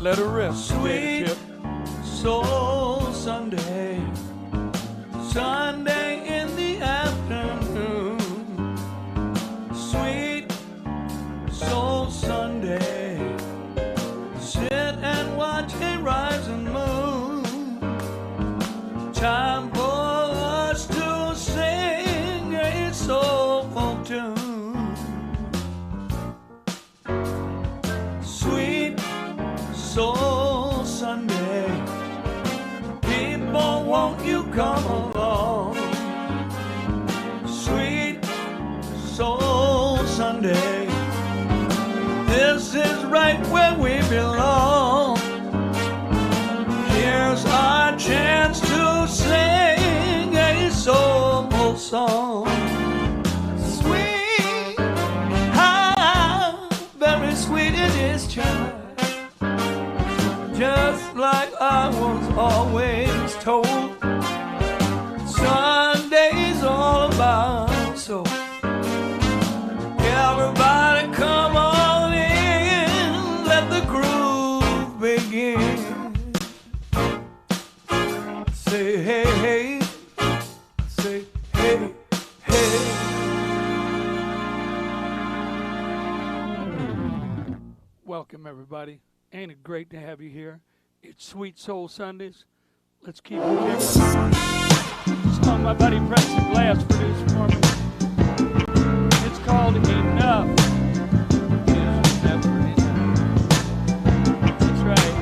Let her rest. Sweet Soul Sunday, Sunday in the afternoon. Sweet Soul Sunday, sit and watch a rising moon. Time for us to sing a soulful tune. Sweet Soul Sunday, people, won't you come along? Sweet Soul Sunday, this is right where we belong. Here's our chance to sing a soulful song. Sweet, how very sweet it is, child. Just like I was always told, Sunday's all about soul. Everybody come on in, let the groove begin. Say hey, hey, say hey, hey. Welcome, everybody. Ain't it great to have you here? It's Sweet Soul Sundays. Let's keep it kicking. Song my buddy Preston Glass produced for me. It's called Enough Is Never Enough. That's right.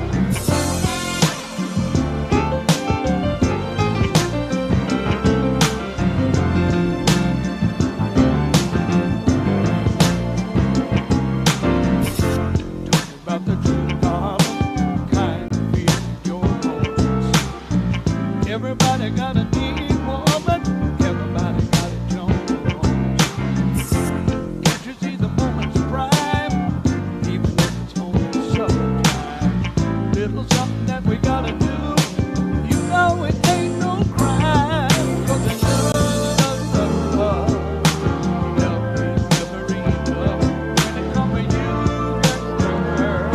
About the true kind of feeling your bones. Everybody got a need woman. Everybody got a Jones. Can't you see the moment's prime? Even if it's only summertime. Little something that we gotta do. You know it ain't no crime. 'Cause it's love. Love is never enough. When it comes to you, girl.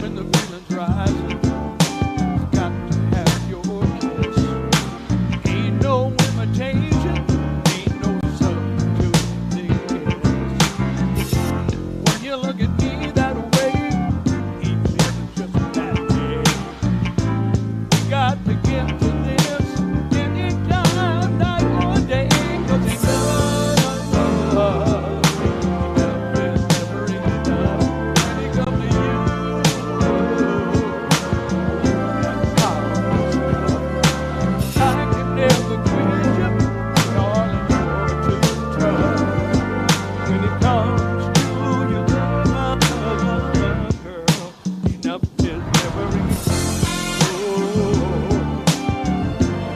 When the feeling's rising, got to have your kiss. Ain't no imitation, ain't no substitute this. When you look at me that way, even if it's just that day, we got to get to this anytime, night or day. 'Cause it's love is never enough. When it comes to you, I can never quit you, darling, you're too tough. When it comes to your love, girl, enough is never enough.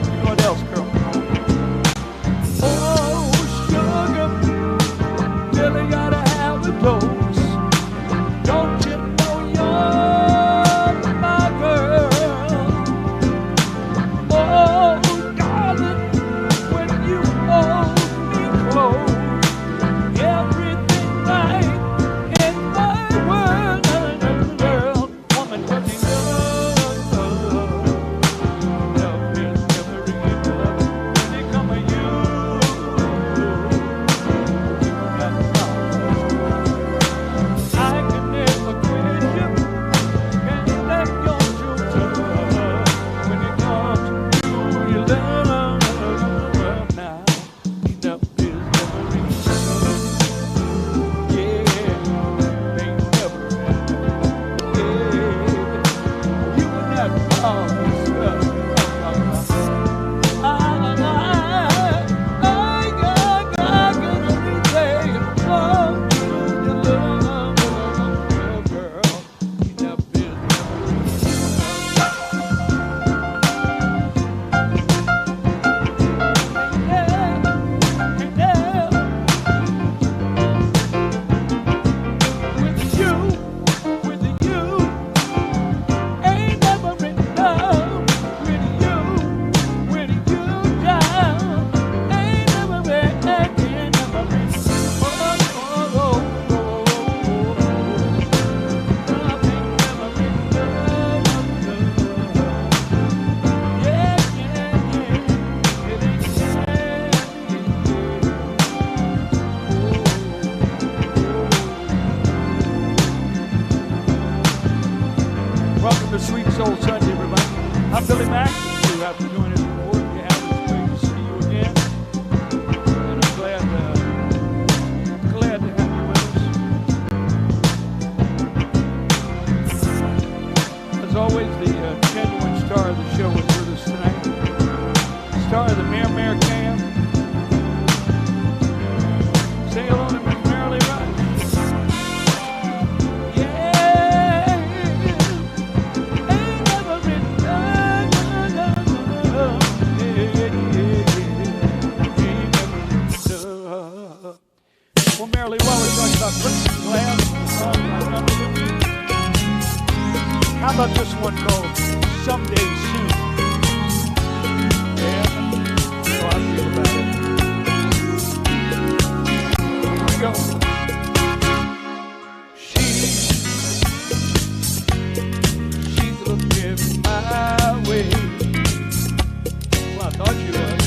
You know what else, girl? Oh, sugar, really gotta have a dose. Don't you know you're my girl? Oh, darling, when you hold me close, everything right in my world, girl, woman, what you love is never enough. When it come to you, you got problems. to Sweet Soul Sunday, everybody. I'm Billy Mack. You have to join us before. If you haven't, it's great to see you again. And I'm glad to have you with us. As always, the genuine star of the show is with us tonight. Star of the Mare Cam. Say hello to Miss Marilee Rush. Well, Marilee, while we're talking about Christmas glass, how about this one called Someday Soon? Yeah, you know how I feel about it. Here we go. She's looking my way. Well, I thought she was.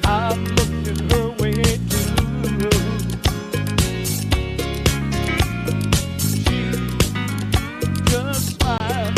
I'm looking her way too. She just smiled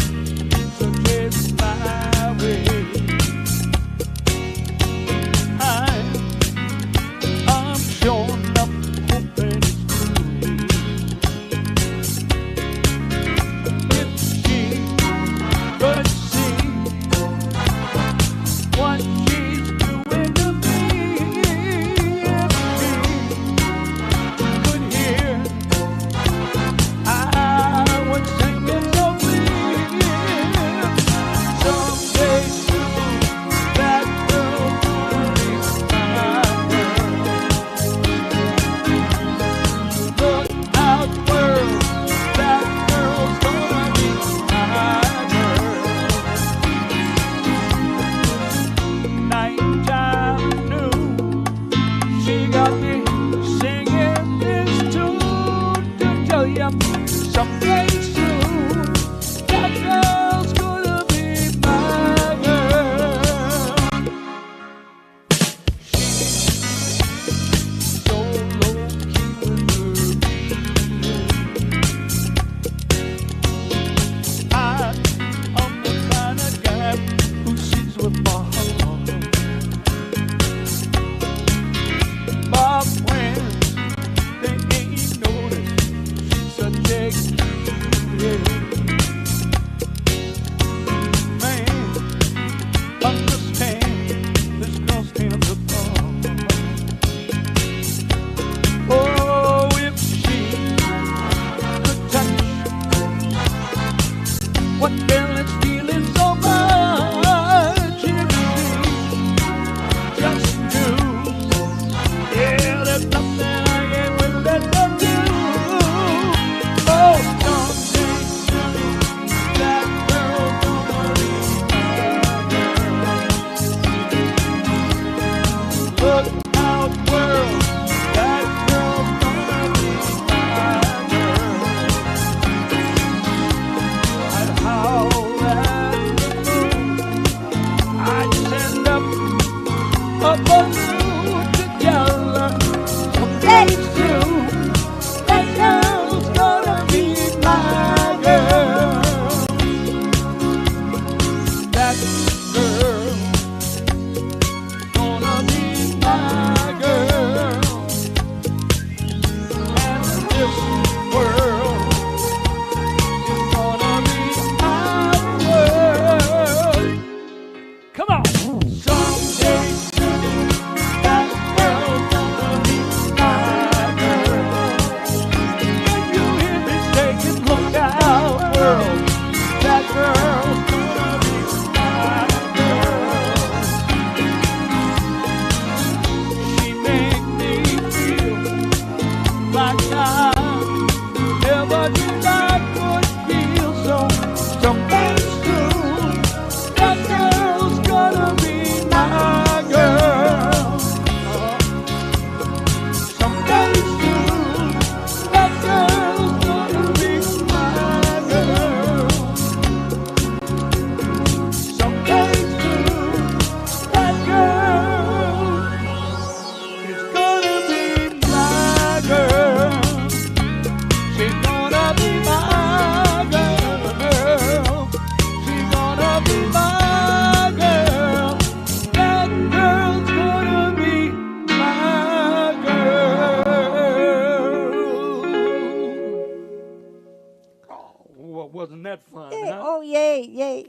wasn't that fun, Yay. huh? Oh, yay.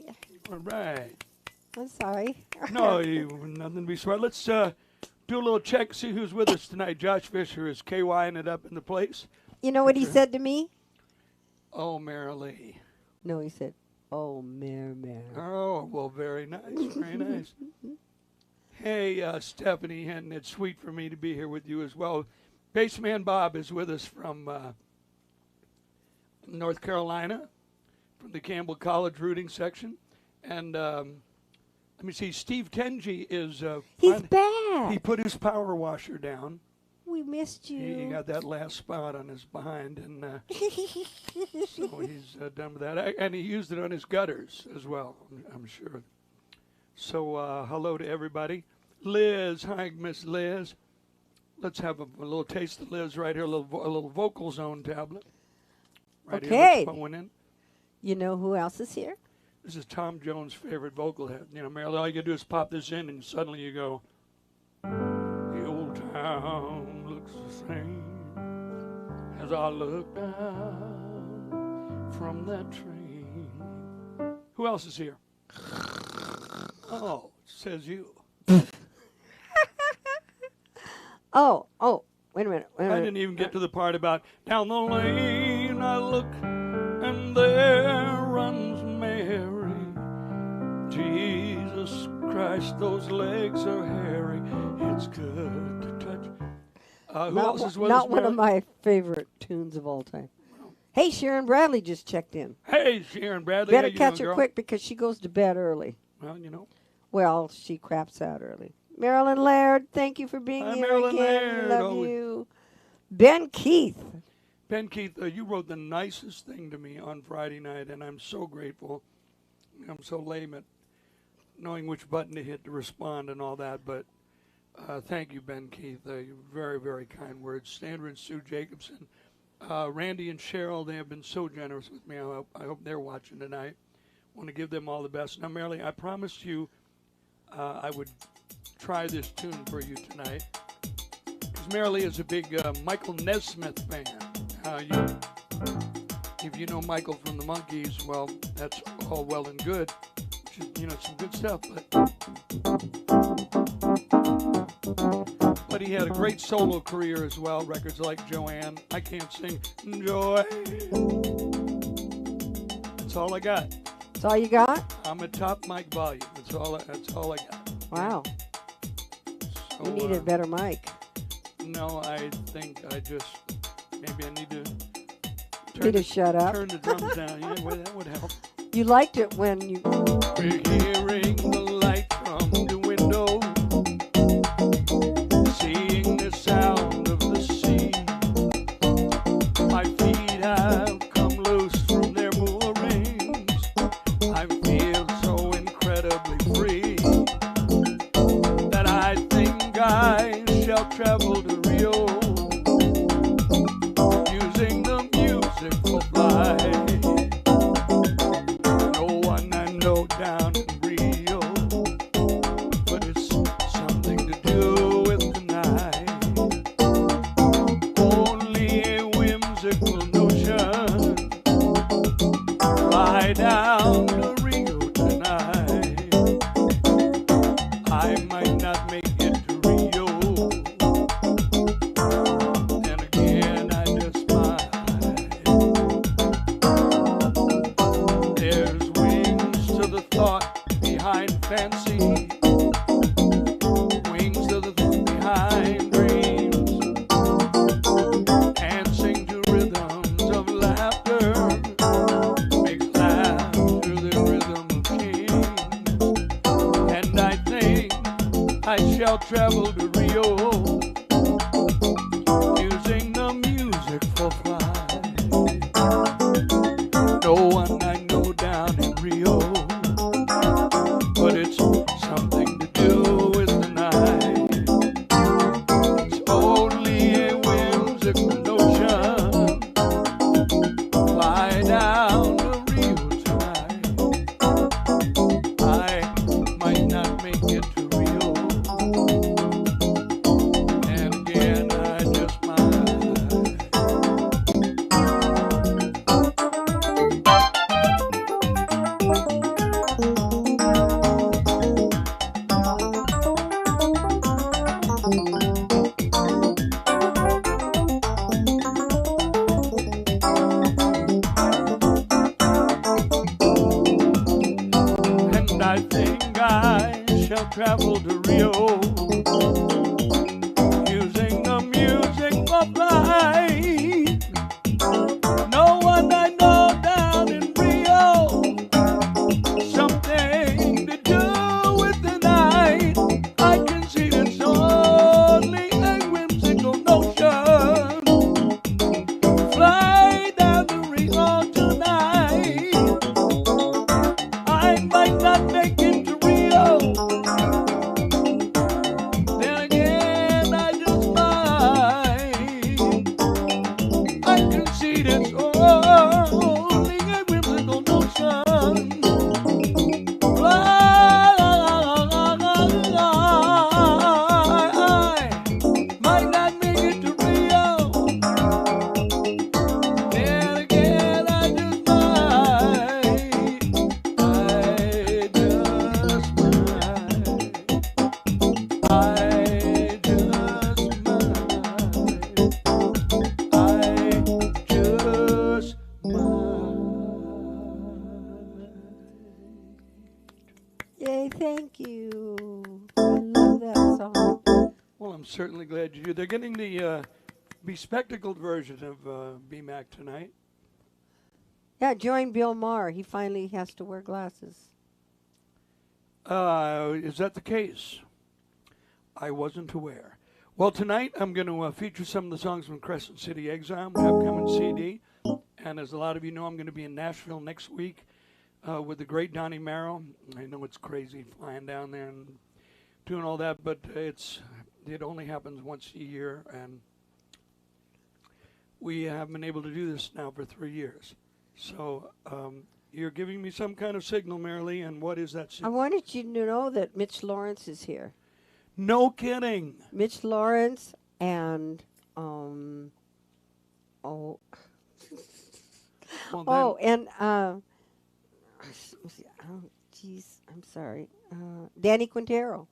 All right. I'm sorry. No, nothing to be smart. Let's do a little check, see who's with us tonight. Josh Fisher is KYing it up in the place. You know what he said to me? Oh, Marilee. No, he said, oh, Mare. Oh, well, very nice, very nice. Hey, Stephanie, and it's sweet for me to be here with you as well. Bassman Bob is with us from North Carolina, from the Campbell College rooting section. And let me see, Steve Kenji is... He's back. He put his power washer down. We missed you. He got that last spot on his behind, and so he's done with that. And he used it on his gutters as well, I'm sure. So hello to everybody. Liz, hi, Miss Liz. Let's have a little taste of Liz right here, a little Vocal Zone tablet. Right Okay. here, let's put one in. You know who else is here? This is Tom Jones' favorite vocal head. You know, Marilyn, all you gotta do is pop this in, and suddenly you go, the old town looks the same as I look down from that train. Who else is here? Oh, it says you. Oh, wait a minute. I didn't even get to the part about down the lane I look and there runs Mary. Jesus Christ, those legs are hairy. It's good to touch. Who else is with us? Not one of Mary? my favorite tunes of all time. Hey, Sharon Bradley just checked in. Hey, Sharon Bradley. Better how you catch doing, her girl? quick because she goes to bed early. Well, you know. Well, she craps out early. Marilyn Laird, thank you for being Hi, here Marilyn again. Laird. Love Always. you. Ben Keith. Ben Keith, you wrote the nicest thing to me on Friday night, and I'm so grateful. I'm so lame at knowing which button to hit to respond and all that, but thank you, Ben Keith. Very, very kind words. Sandra and Sue Jacobson. Randy and Cheryl, they have been so generous with me. I hope they're watching tonight. Want to give them all the best. Now, Marilyn, I promised you I would try this tune for you tonight. Because Marilee is a big Michael Nesmith fan. If you know Michael from the Monkees, well, that's all well and good. Which is, you know, some good stuff. But he had a great solo career as well. Records like Joanne. I can't sing Joy. That's all I got. That's all you got? I'm at top mic volume. That's all I got. Wow. So, You need a better mic. No, I think maybe I need to Need to shut up. turn the drums down. Yeah, well, that would help. You liked it when you... We're hearing the light from the window, seeing the sound of the sea. My feet have come loose from their moorings. I feel so incredibly free that I think I shall travel to Rio, using the music for flight. No one I know down in Rio, but it's something to do with tonight. Only a whimsical notion. Fly down to Rio tonight. I might not make it to Rio. Then again, I just might. There's wings to the thought behind fancy, wings to the thought behind dreams, dancing to rhythms of laughter, makes laughter the rhythm of kings. And I think I shall travel to Rio, using the music for flight. No one I know down in Rio, but it's something to do with the night. It's only a whimsical notion. Fly down to Rio tonight. I might not make it to Rio. travel to Rio, using the music for flight. No one I know down in Rio, something to do with the night. I can see it's only a whimsical notion. Fly down to Rio tonight. I might not make it to Rio. Then again, I just might. I concede it's only a whimsical notion. Fly, might not make it to Rio. Then again, I just might. I just might. I just might. I just might. Yay, thank you. I love that song. Well, I'm certainly glad you do. They're getting the bespectacled version of BMAC tonight. Yeah, join Bill Maher. He finally has to wear glasses. Is that the case? I wasn't aware. Well, tonight I'm going to feature some of the songs from Crescent City Exile, my upcoming CD. And as a lot of you know, I'm going to be in Nashville next week with the great Donnie Marrow. I know it's crazy flying down there and doing all that, but it only happens once a year, and we have been able to do this now for 3 years. So you're giving me some kind of signal, Marilee, and what is that I signal? wanted you to know that Mitch Lawrence is here. No kidding. Mitch Lawrence and oh Well, and geez, I'm sorry, Danny Quintero.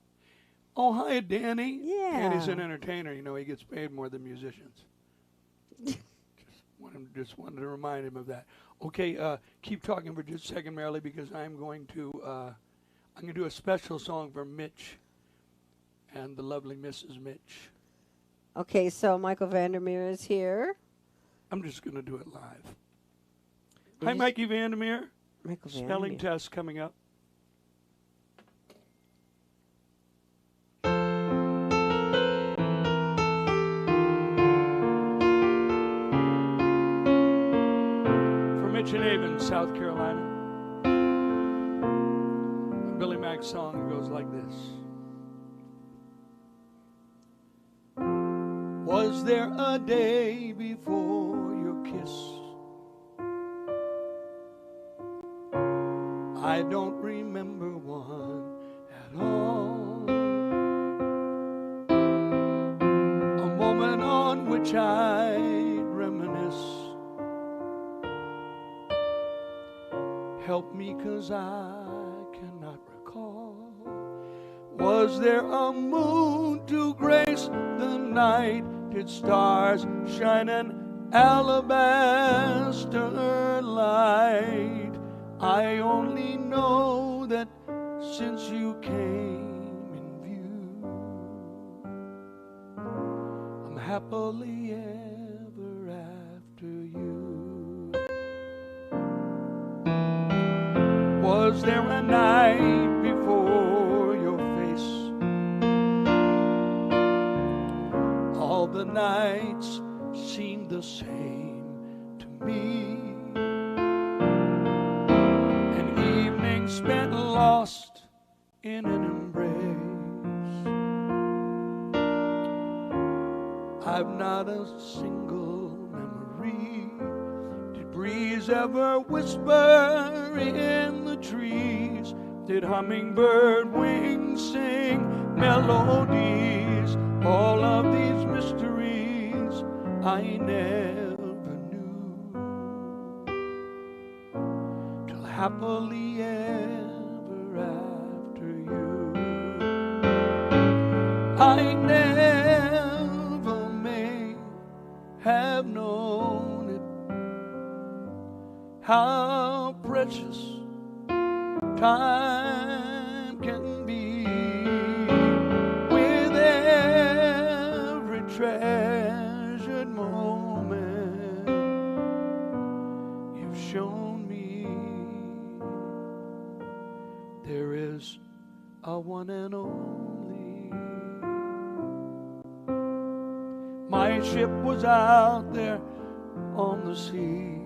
oh, hi, Danny. Yeah. And he's an entertainer. You know, he gets paid more than musicians. Just wanted to remind him of that. Okay, keep talking for just a second, Marilee, because I'm going to do a special song for Mitch and the lovely Mrs. Mitch. Okay, so Michael Vandermeer is here. I'm just going to do it live. Did Hi, you Mikey Vandermeer. Michael Spelling Vandermeer. test coming up. For Mitch and Avon, South Carolina. A Billy Mack song goes like this. Was there a day before your kiss? I don't remember one at all. A moment on which I reminisce. Help me, 'cause I cannot recall. Was there a moon to grace the night? Did stars shine an alabaster light? I only know that since you came in view, I'm happily ever after you. Was there a night before your face? All the nights seemed the same to me. Spent lost in an embrace. I've not a single memory. Did breeze ever whisper in the trees? Did hummingbird wings sing melodies? All of these mysteries I never knew, till happily ever after you. I never may have known it, how precious time can be. a one and only. My ship was out there on the seas.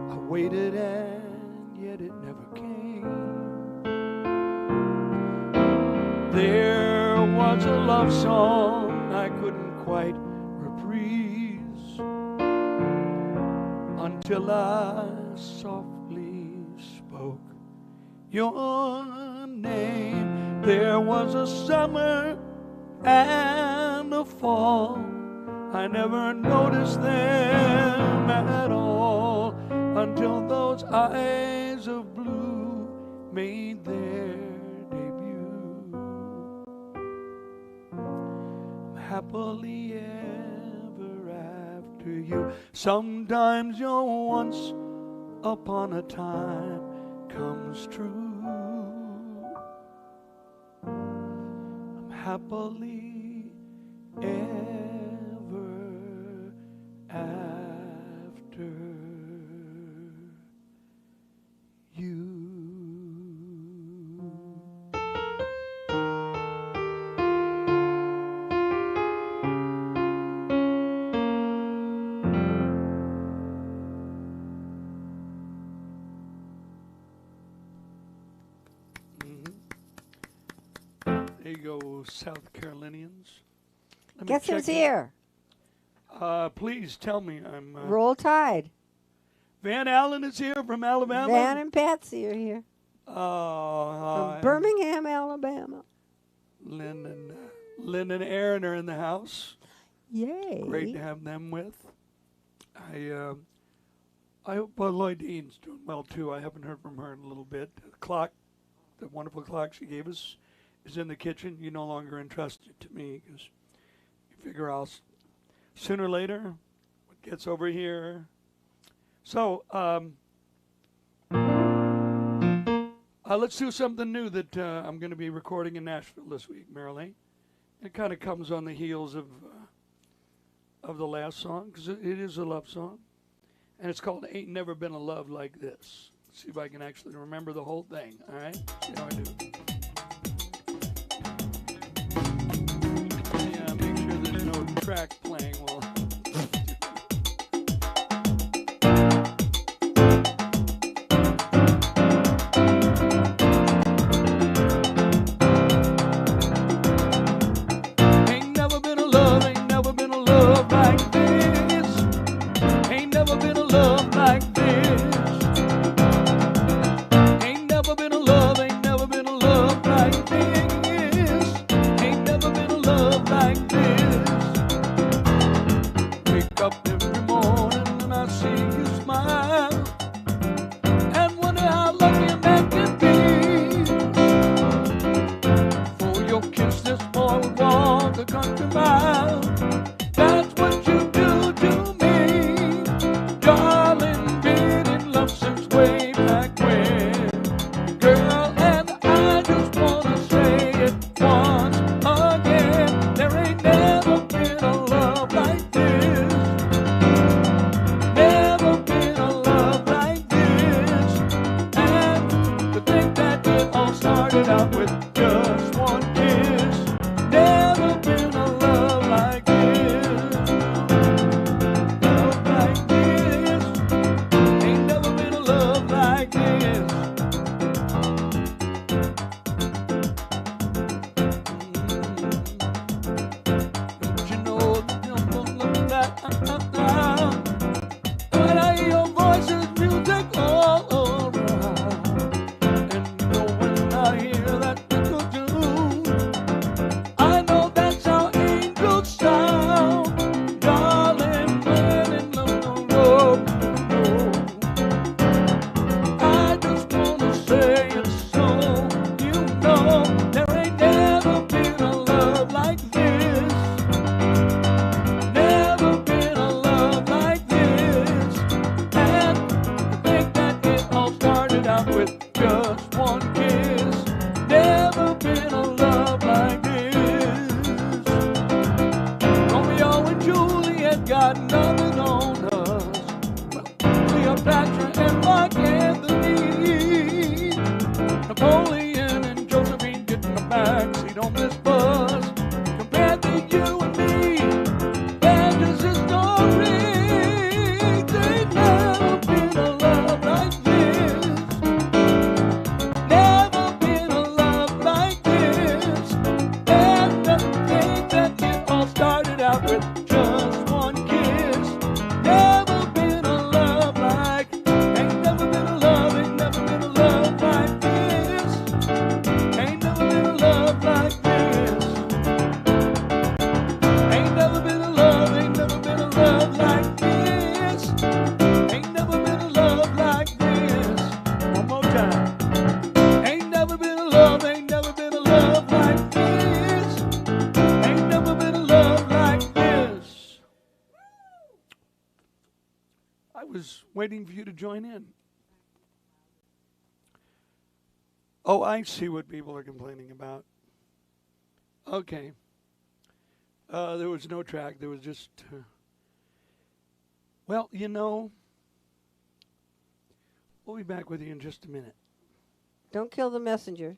I waited and yet it never came. There was a love song I couldn't quite reprise until I softly spoke your name. There was a summer and a fall, I never noticed them at all until those eyes of blue made their debut. Happily ever after you. Sometimes your once upon a time comes true. I'm happily ever after you. There you go, South Carolinians. Let me Guess who's check here? Please tell me I'm. Roll Tide. Van Allen is here from Alabama. Van and Patsy are here. Oh, From Birmingham, Alabama. Lynn and Aaron are in the house. Yay. Great to have them with. I hope Lloyd Dean's doing well too. I haven't heard from her in a little bit. The clock, the wonderful clock she gave us, is in the kitchen. You no longer entrust it to me because you figure out sooner or later what gets over here. So let's do something new that I'm going to be recording in Nashville this week, Marilyn. It kind of comes on the heels of the last song because it is a love song, and it's called "Ain't Never Been a Love Like This." Let's see if I can actually remember the whole thing. All right, see how I do. Yeah, make sure there's no track playing while. between you and me. And this is story. There's never been a love like this. Never been a love like this. And the thing that it all started out with just one kiss. Never been a love like, ain't never been a love, ain't never been a love like this. Ain't never been a love like this. Ain't never been a love, ain't never been a love like this. Ain't never been a love like this. One more time. Ain't never been a love, ain't never been a love like this. Ain't never been a love like this. I was waiting for you to join in. Oh, I see what people are complaining about. Okay. There was no track. There was just... well, you know, we'll be back with you in just a minute. Don't kill the messenger.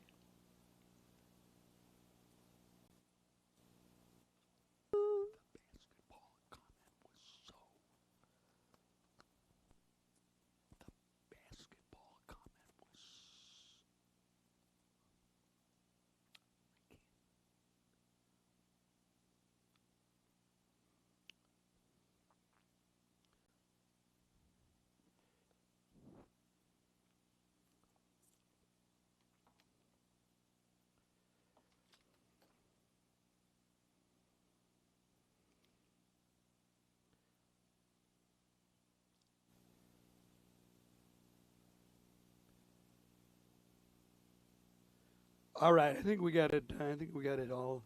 All right, I think we got it. I think we got it all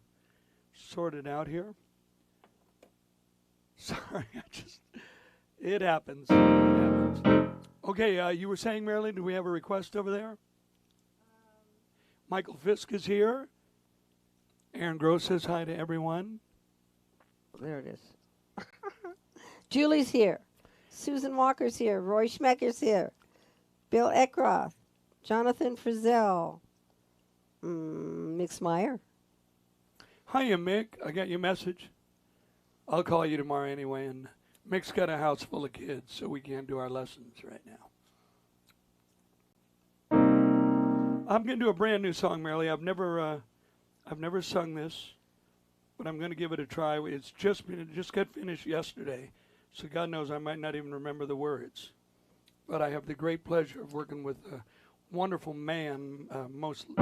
sorted out here. Sorry, it happens. It happens. Okay, you were saying, Marilyn, do we have a request over there? Michael Fisk is here. Aaron Gross says hi to everyone. There it is. Julie's here. Susan Walker's here. Roy Schmecker's here. Bill Eckroth. Jonathan Frizzell. Mick Smyer. Hiya, Mick. I got your message. I'll call you tomorrow anyway. And Mick's got a house full of kids, so we can't do our lessons right now. I'm going to do a brand new song, Marilee. I've never sung this, but I'm going to give it a try. It just got finished yesterday, so God knows I might not even remember the words. But I have the great pleasure of working with a wonderful man, mostly.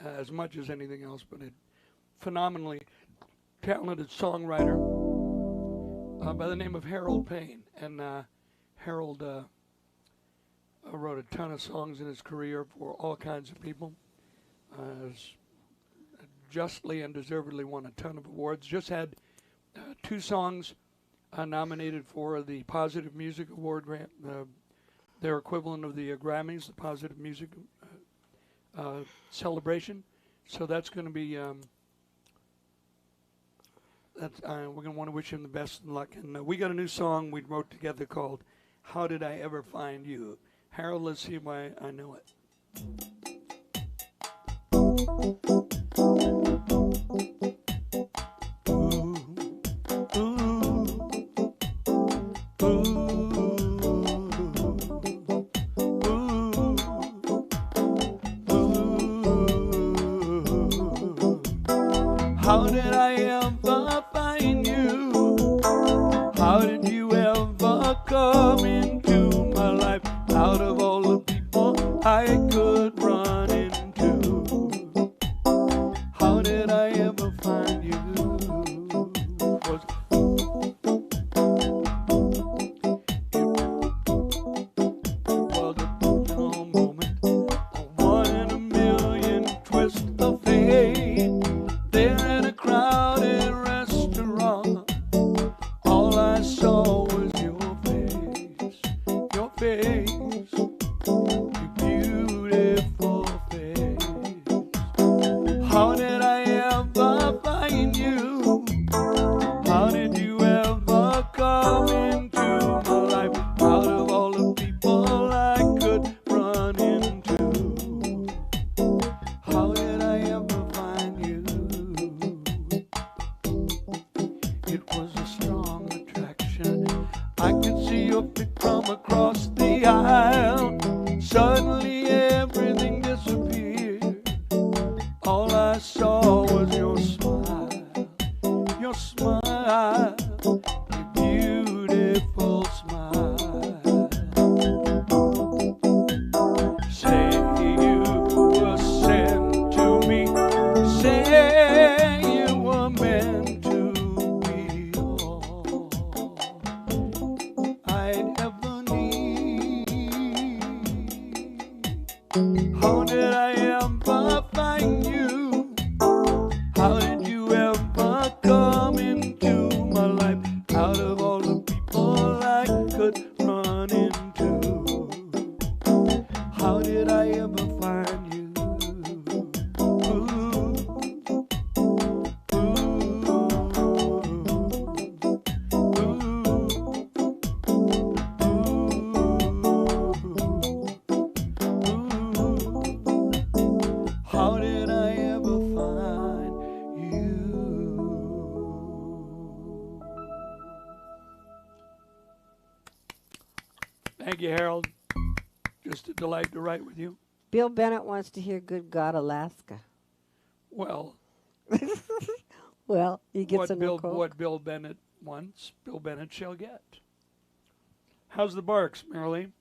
As much as anything else, but a phenomenally talented songwriter by the name of Harold Payne. And Harold wrote a ton of songs in his career for all kinds of people. Justly and deservedly won a ton of awards. Just had 2 songs nominated for the Positive Music Award grant, their equivalent of the Grammys, the Positive Music celebration. So that's going to be we're going to want to wish him the best of luck. And we got a new song we wrote together called How Did I Ever Find You? Harold, let's see why I know it. How did I ever find you? How did you ever come into my life? Out of all the people I could run into, how did I ever find you? Was a pivotal moment, a 1 in a million twist of fate. There in a crowded restaurant, all I saw was your face, your beautiful face. How did I ever find you? How did you ever come into my life? Out of all the people I could run into, how did I ever find you? it was a strong attraction. I could see your feet from across the aisle. Suddenly everything disappeared. All I saw was your smile, your smile, your beautiful smile. Say you were sent to me, say you were meant to be all I'd ever need. How did I ever find you? How did you ever come into my life? Out of all the people I could run into, how did I ever find you? Ooh, how did I ever find you? Thank you, Harold. Just a delight to write with you. Bill Bennett wants to hear Good God, Alaska. Well, Well, he gets a no coke. what Bill Bennett wants, Bill Bennett shall get. How's the Barks, Marilee?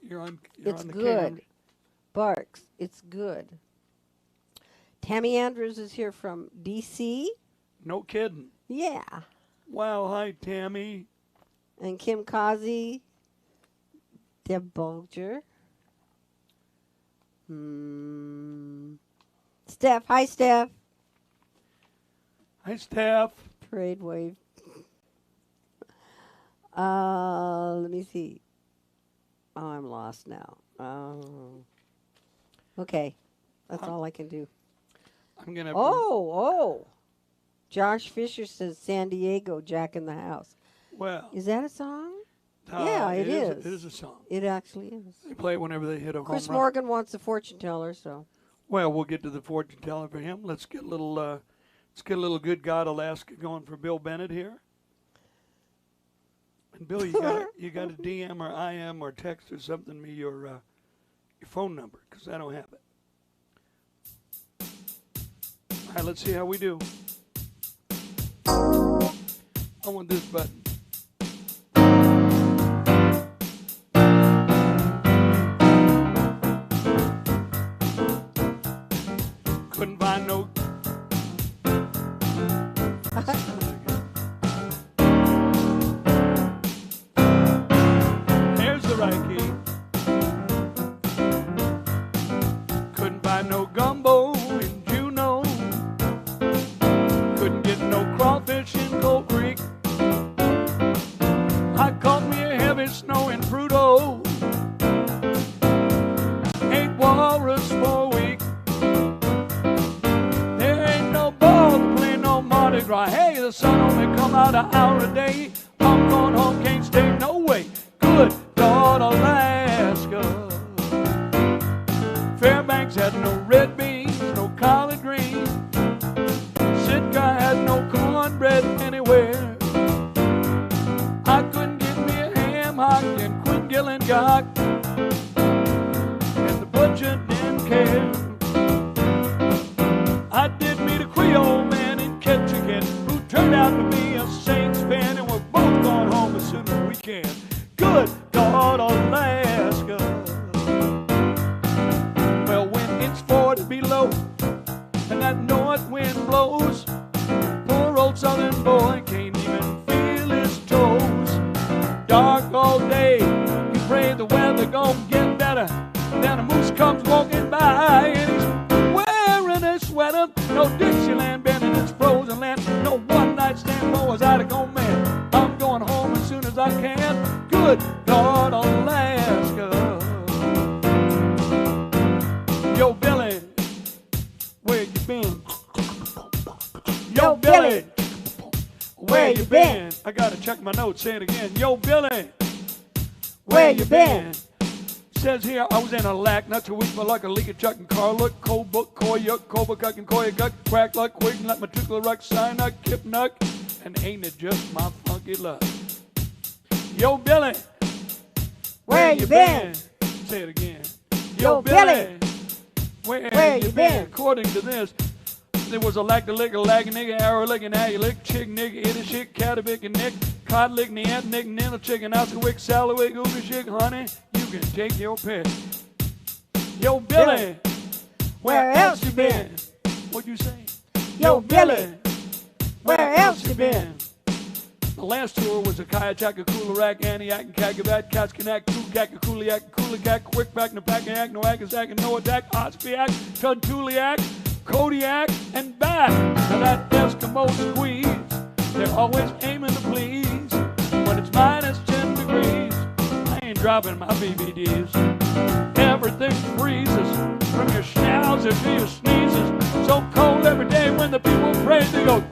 You're on It's the good. cam. Barks, it's good. Tammy Andrews is here from D.C. No kidding. Yeah. Wow, hi, Tammy. And Kim Kazi, Deb Bolger. Steph, hi, Steph. Hi, Steph. Parade wave. Let me see. Oh, I'm lost now. Okay. That's all I can do. I'm going to... Oh. Josh Fisher says San Diego, Jack in the House. Well... Is that a song? Yeah, it is. It is a song. It actually is. They play it whenever they hit a Chris home run. Morgan wants a fortune teller, so. Well, we'll get to the fortune teller for him. Let's get a little Good God Alaska going for Bill Bennett here. And Bill, you got to DM or IM or text or something me your phone number, because I don't have it. All right, let's see how we do. I want this button. Couldn't find no... Here's the right key. Couldn't find no gumbo in Juneau. Couldn't get no crawfish in Cold Creek. I caught me a heavy snow in Prudhoe. Ate walrus for a week. There ain't no ball to play no Mardi Gras. Hey, the sun only come out an hour a day. I'm going home, can't stay no way. Good God, Alaska. Fairbanks had no red beans, no collard greens. Sitka had no cornbread anywhere. I couldn't get me a ham hock in Quingillingock, and the butcher didn't care. I did meet a Creole man in Ketchikan who turned out to be a Saints fan, and we're both going home as soon as we can. Good God, Alaska. Well, when it's 40 below and that north wind blows, poor old southern boy can't even feel his toes. Dark all day, you pray the weather gon' get better. Then a moose comes walking by and he's wearing a sweater. No Dixieland band in its frozen land. No one-night stand boys out of go man. I'm going home as soon as I can. Good God, Alaska. Yo, Billy, where you been? Yo, Billy, where you been? I gotta check my notes, say it again. Yo, Billy, where you been? Says here, I was in a lack, not too weak, but like a leak of chuck and car look, cold book, coy yuck, cobra cuck and coy guck, crack luck, quick, and let my trickle ruck, sign up, kip nuck, and ain't it just my funky luck? Yo, Billy, Where you been? Say it again. Yo, Billy, where you been? According to this, there was a lack to lick, a lag nigga, arrow licking, how you lick, chick nigga, itty shit, caterpick and nick, cod lick, the ant nick, nino chicken, oscar wick, salad ooga shit, honey, you can take your pick. Yo, Billy, where else you been? What'd you say? Yo, Billy, where else you been? The last tour was a kayak, a cooler rack, Antioch, and Kagabat, Kaskanak, Kukak, a Kuliak, Kulikak, Quickback, Napakayak, Noakasak, and Noadak, Ospiak, Tuntuliak, Kodiak, and back. Now that Eskimo squeeze, they're always aiming to please. When it's minus 10 degrees, I ain't dropping my BBDs. Everything freezes from your schnauzer to your sneezes. So cold every day when the people praise, they go,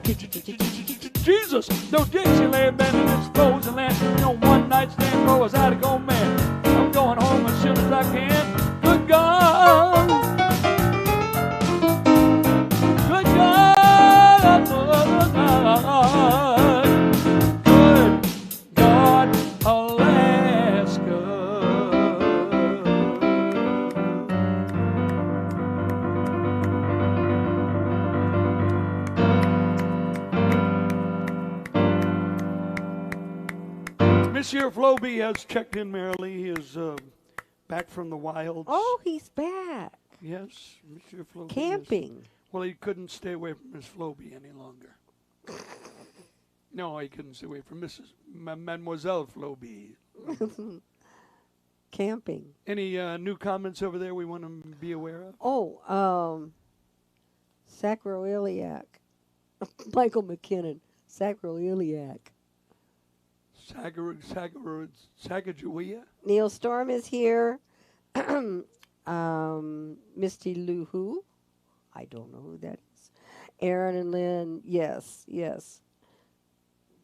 Jesus, no Dixieland band in its frozen land. You know, one night stand bro is out to go man. I'm going home as soon as I can. Good God. Good God. Good God, Alaska. Monsieur Floby has checked in merrily. He is back from the wilds. Oh, he's back. Yes, Monsieur Floby. Camping. Well, he couldn't stay away from Miss Floby any longer. No, he couldn't stay away from Mademoiselle Floby. Camping. Any new comments over there we want to be aware of? Oh, sacroiliac. Michael McKinnon. Sacroiliac. Sacagawea? Neil Storm is here. Misty Lou Who. I don't know who that is. Aaron and Lynn. Yes, yes.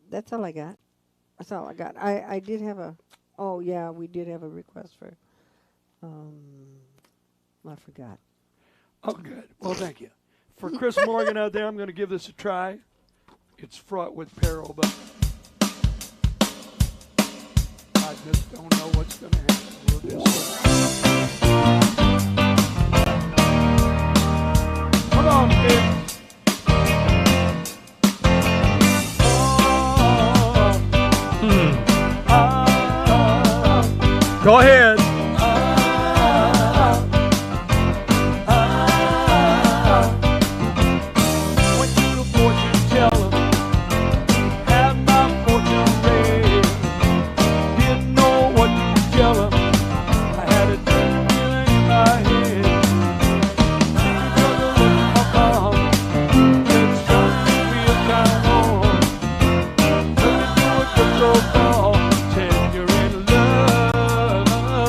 That's all I got. That's all I got. I did have a. Oh yeah, we did have a request for. I forgot. Oh, good. Well, thank you. For Chris Morgan out there, I'm going to give this a try. It's fraught with peril, but I just don't know what's going to happen. We'll just see. Come on, kid. Go ahead. Went to the fortune teller, had my fortune read. Didn't know what to tell him. I had a deep feeling in my head. She took a look at my palm, said, "Something real kind on." Took it to a crypto call, said, "You're in love."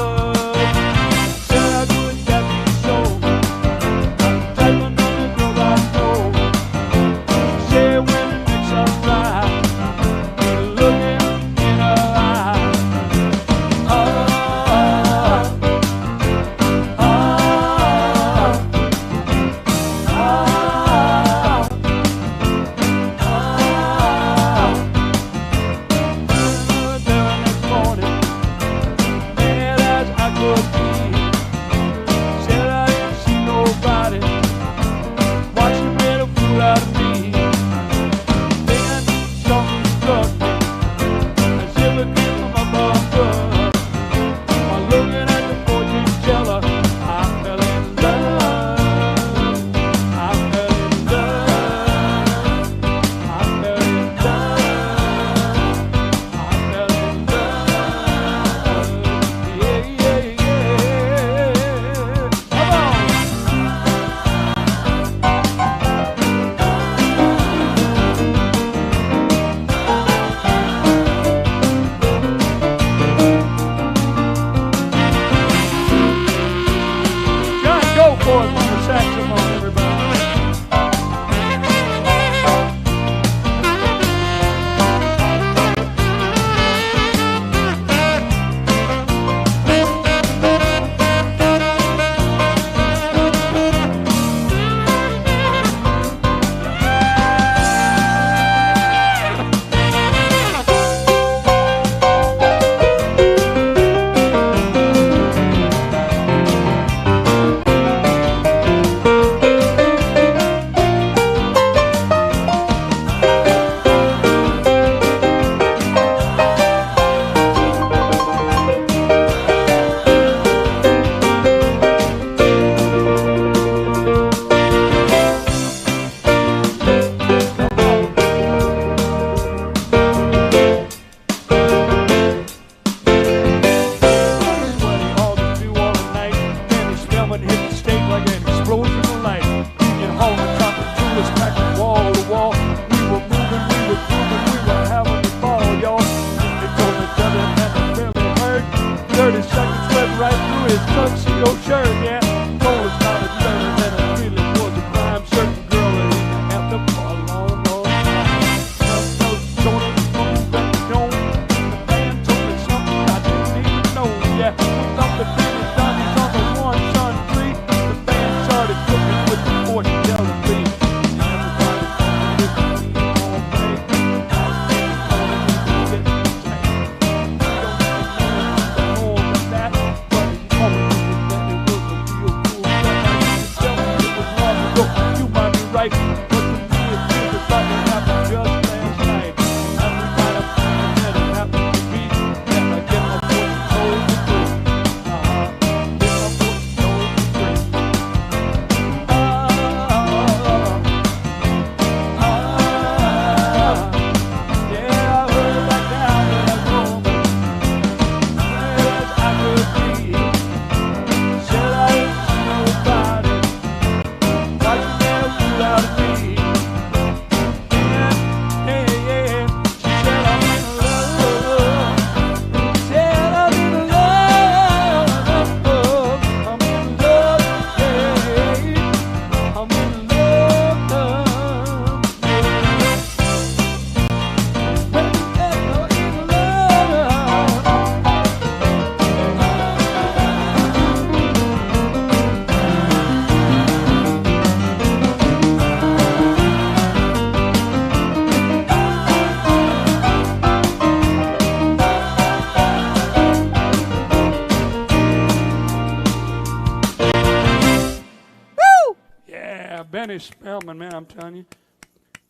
Benny Spellman, man, I'm telling you,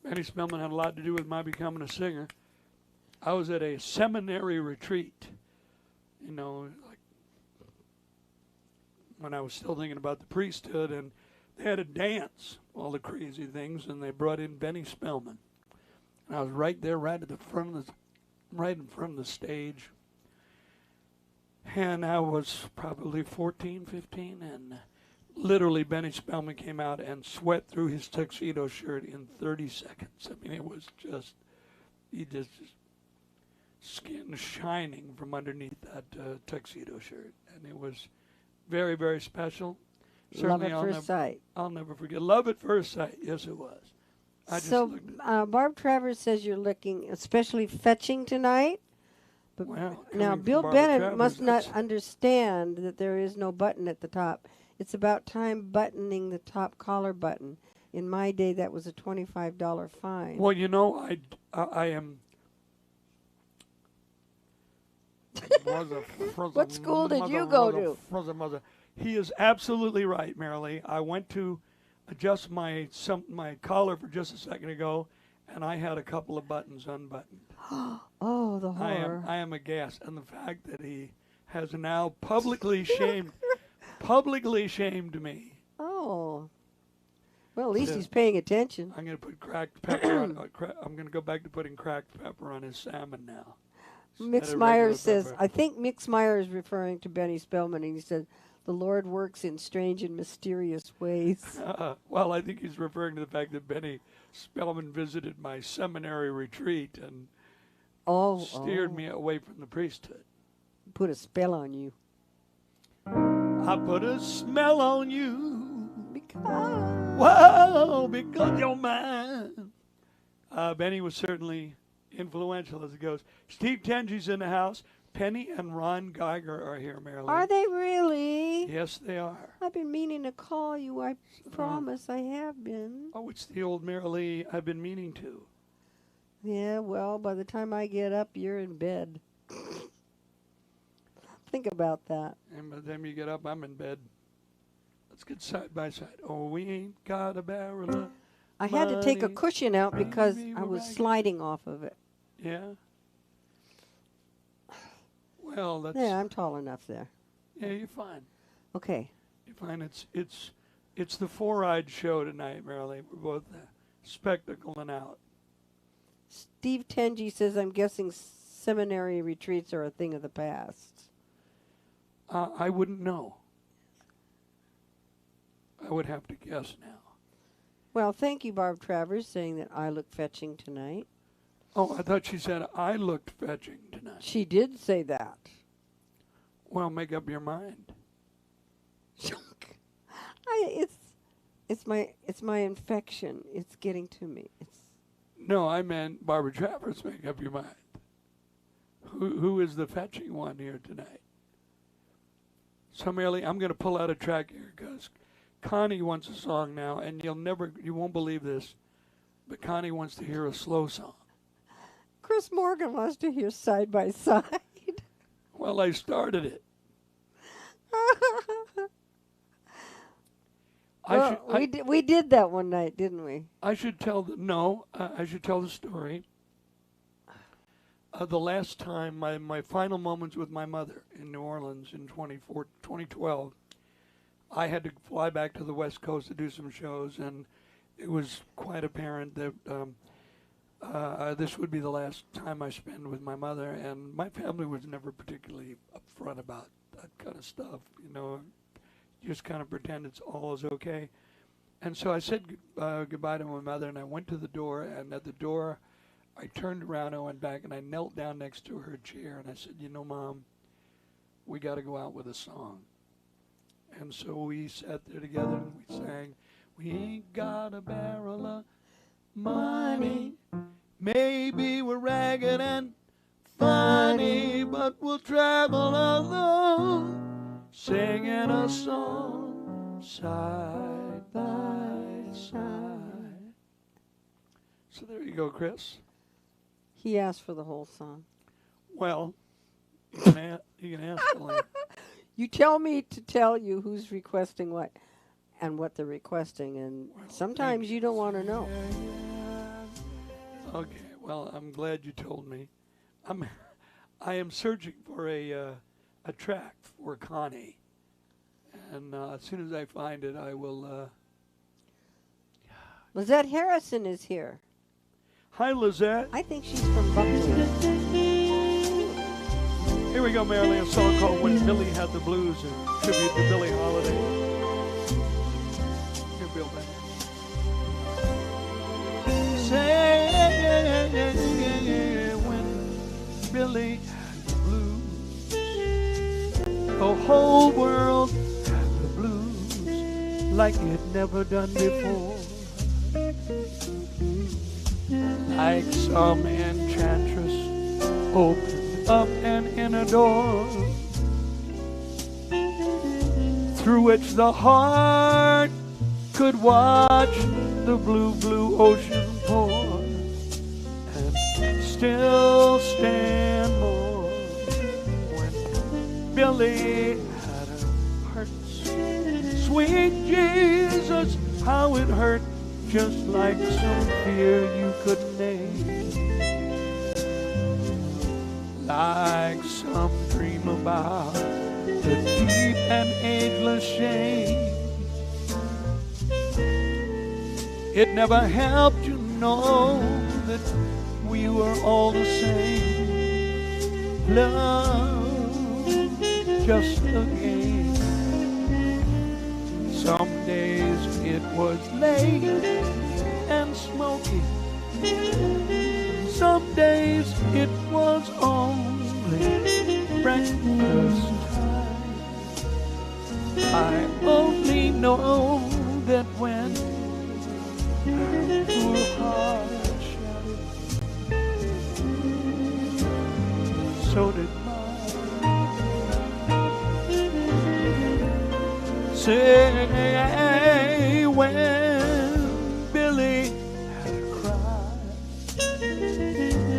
Benny Spellman had a lot to do with my becoming a singer. I was at a seminary retreat, you know, like when I was still thinking about the priesthood, and they had a dance, all the crazy things, and they brought in Benny Spellman. And I was right there, right at the front of the, right in front of the stage. And I was probably 14, 15, and literally Benny Spellman came out and sweat through his tuxedo shirt in 30 seconds. I mean, it was just, he just skin shining from underneath that tuxedo shirt. And it was very, very special. Love Certainly at first sight. I'll never forget. Love at first sight. Yes, it was. I just So, looked at Barb Travers says you're looking especially fetching tonight. But Wow, now, coming from Bill Barbara Bennett Travers, must not that's- understand that there is no button at the top. It's about time buttoning the top collar button. In my day, that was a $25 fine. Well, you know, I am. What school did you go to? He is absolutely right, Marilee. I went to adjust my collar for just a second ago, and I had a couple of buttons unbuttoned. Oh, the horror. I am aghast, and the fact that he has now publicly shamed me. Oh. Well, at least Yeah. he's paying attention. I'm going to put cracked pepper on. I'm going to go back to putting cracked pepper on his salmon now. Mix instead of Meyer regular says, pepper. I think Mix Meyer is referring to Benny Spellman, and he said, the Lord works in strange and mysterious ways. Well, I think he's referring to the fact that Benny Spellman visited my seminary retreat and steered me away from the priesthood. Put a spell on you. I put a smell on you. Because. Whoa, because you're mine. Benny was certainly influential as it goes. Steve Tenji's in the house. Penny and Ron Geiger are here, Marilyn. Are they really? Yes, they are. I've been meaning to call you. I promise I have been. Oh, it's the old Marilee I've been meaning to. Yeah, well, by the time I get up, you're in bed. Think about that. And by the time you get up, I'm in bed. Let's get side by side. Oh, we ain't got a barrel of I had to take a money. cushion out because Maybe I we're was ragged. sliding off of it. Yeah. Well, that's Yeah, I'm tall enough there. yeah. You're fine. Okay. You're fine. It's the four-eyed show tonight, Marilee. We're both spectacling out. Steve Tenji says, I'm guessing seminary retreats are a thing of the past. I wouldn't know. I would have to guess now. Well, thank you, Barb Travers, saying that I look fetching tonight. Oh, I thought she said I looked fetching tonight. She did say that. Well, make up your mind. It's my infection. It's getting to me. No, I meant Barbara Travers. Make up your mind. Who is the fetching one here tonight? So, Marilee, I'm going to pull out a track here because Connie wants a song now, and you won't believe this, but Connie wants to hear a slow song. Chris Morgan wants to hear Side by Side. Well, I started it. We did that one night, didn't we? I should tell the story. The last time, my final moments with my mother in New Orleans in 2012, I had to fly back to the West Coast to do some shows, and it was quite apparent that this would be the last time I spend with my mother, and my family was never particularly upfront about that kind of stuff, you know. Just kind of pretend it's all is okay. And so I said goodbye to my mother, and I went to the door, and at the door, I turned around, I went back, and I knelt down next to her chair, and I said, you know, Mom, we got to go out with a song. And so we sat there together, and we sang, we ain't got a barrel of money, maybe we're ragged and funny, but we'll travel alone, singing a song side by side. So there you go, Chris. He asked for the whole song. Well, you can ask Elaine. You tell me to tell you who's requesting what. and what they're requesting, and Well, sometimes you don't want to know. Okay, well, I'm glad you told me. I am searching for a track for Connie, and as soon as I find it, I will. Lizette Harrison is here. Hi, Lizette. I think she's from Buckley. Here we go, Marilyn. A song called "When Billy Had the Blues," in tribute to Billie Holiday. Here, Bill back. Say when Billy had the blues, the whole world had the blues like it never done before. Like some enchantress opened up an inner door through which the heart could watch the blue, blue ocean pour and still stand more. When Billy had a heart, sweet Jesus, how it hurt, just like some fear you couldn't name, like some dream about the deep and ageless shame. It never helped you know that we were all the same. Love, just a game. Some days it was late and smoky. Some days it was only breakfast time. I only know that when her poor heart shattered, so did mine. Say when Billy had a cry,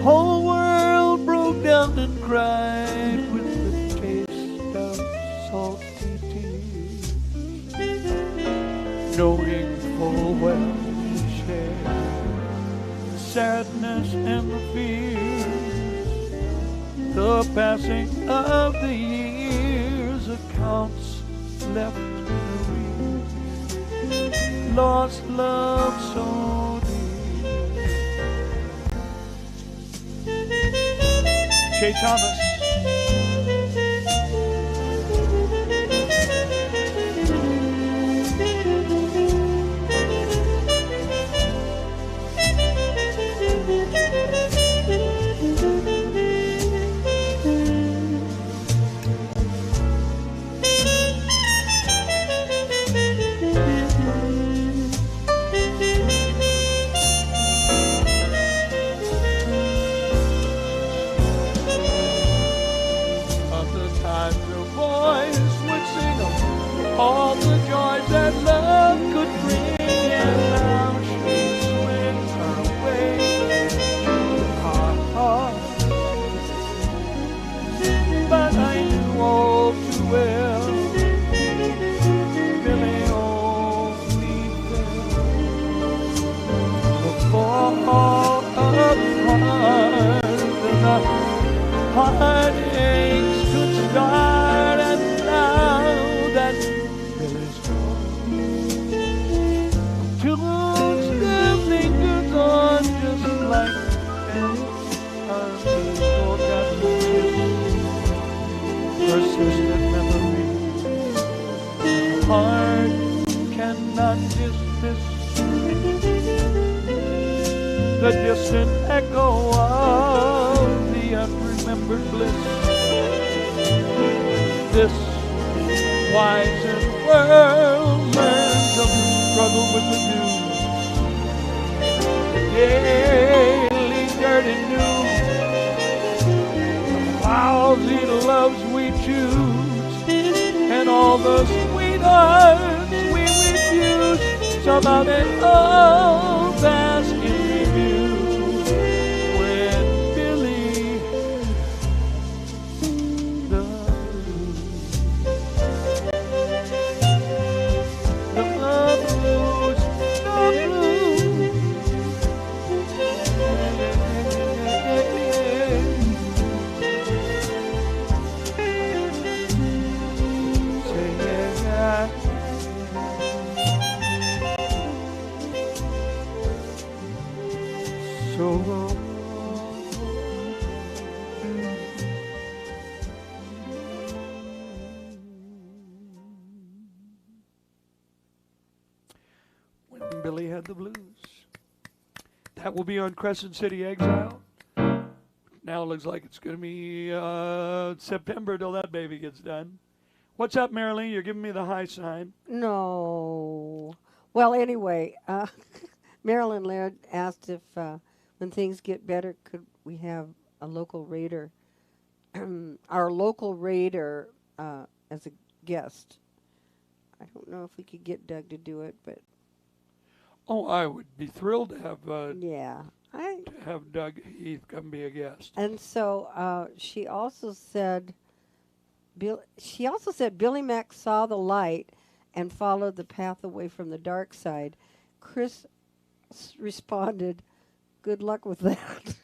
whole world broke down and cried with the taste of salty tears, knowing full well we shared the sadness and the fears, the passing of the years, accounts left in arrears, lost love so dear. Jay Thomas. All the joys that love could bring, and now she swings her way to our hearts. But I knew all too well, Billy only fell before all of heart, and the heartaches could start, and now that lingers on just like persistent memories. Heart cannot dismiss the distant echo of the unremembered bliss. This wizened world learns of the struggle with the news. Daily dirty news, the lousy loves we choose, and all the sweethearts we refuse. Somehow they all pass in review. When Billy the had the blues. That will be on Crescent City Exile. Now it looks like it's going to be September till that baby gets done. What's up, Marilyn? You're giving me the high sign. No. Well, anyway, Marilyn Laird asked if when things get better, could we have a local raider, our local raider as a guest. I don't know if we could get Doug to do it, but Oh, I would be thrilled to have yeah. Doug Heath come be a guest. And so she also said Billy Mack saw the light and followed the path away from the dark side. Chris responded, "Good luck with that."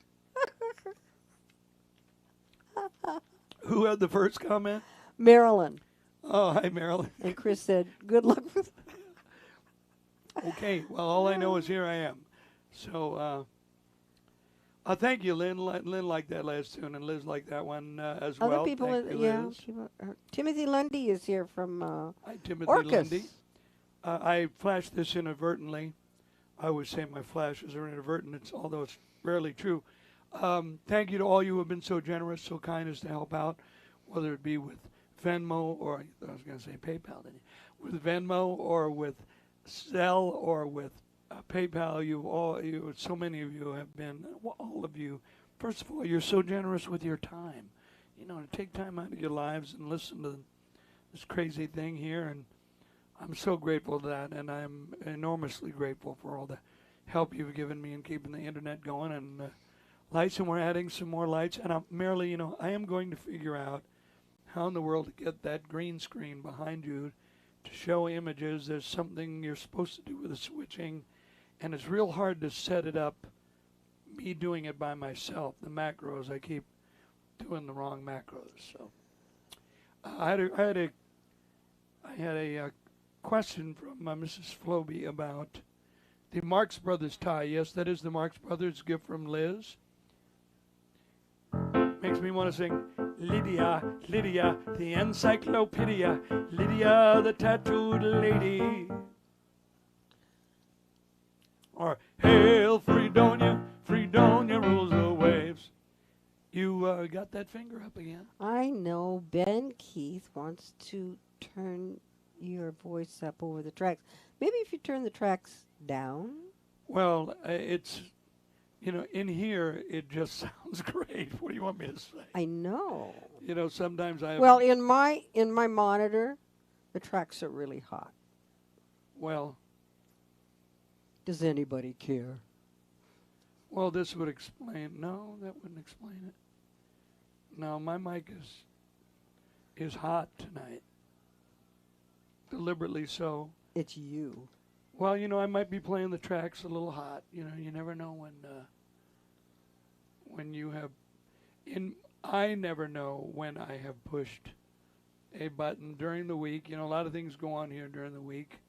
Who had the first comment? Marilyn. Oh, hi, Marilyn. And Chris said, "Good luck with that." Okay, well, all I know is here I am. So, thank you, Lynn. Lynn liked that last tune, and Liz liked that one as Other well. people, Thank you, yeah. Liz. Timothy Lundy is here from Hi, Timothy Orcus. Lundy. I flashed this inadvertently. I always say my flashes are inadvertent, although it's rarely true. Thank you to all you who have been so generous, so kind as to help out, whether it be with Venmo or, I was going to say PayPal, didn't you? With Venmo or with Zelle or with PayPal. So many of you have been, all of you. First of all, you're so generous with your time. You know, to take time out of your lives and listen to this crazy thing here, and I'm so grateful to that, and I'm enormously grateful for all the help you've given me in keeping the internet going and lights, and we're adding some more lights. And Marilee, you know, I am going to figure out how in the world to get that green screen behind you to show images. There's something you're supposed to do with the switching, and it's real hard to set it up, me doing it by myself. The macros, I keep doing the wrong macros. So I had a question from Mrs. Floby about the Marx Brothers tie. Yes, that is the Marx Brothers gift from Liz. Makes me want to sing Lydia, Lydia, the encyclopedia, Lydia, the tattooed lady. Or Hail Fredonia, Fredonia rules the waves. You got that finger up again? I know Ben Keith wants to turn your voice up over the tracks. Maybe if you turn the tracks down. Well, it's, you know, in here it just sounds great. What do you want me to say? I know. You know, sometimes I have, Well, in my monitor, the tracks are really hot. well, Does anybody care? well, this would explain. No, that wouldn't explain it. No, my mic is hot tonight. Deliberately so. It's you. Well, you know, I might be playing the tracks a little hot. You know, you never know when you have. I never know when I have pushed a button during the week. You know, a lot of things go on here during the week.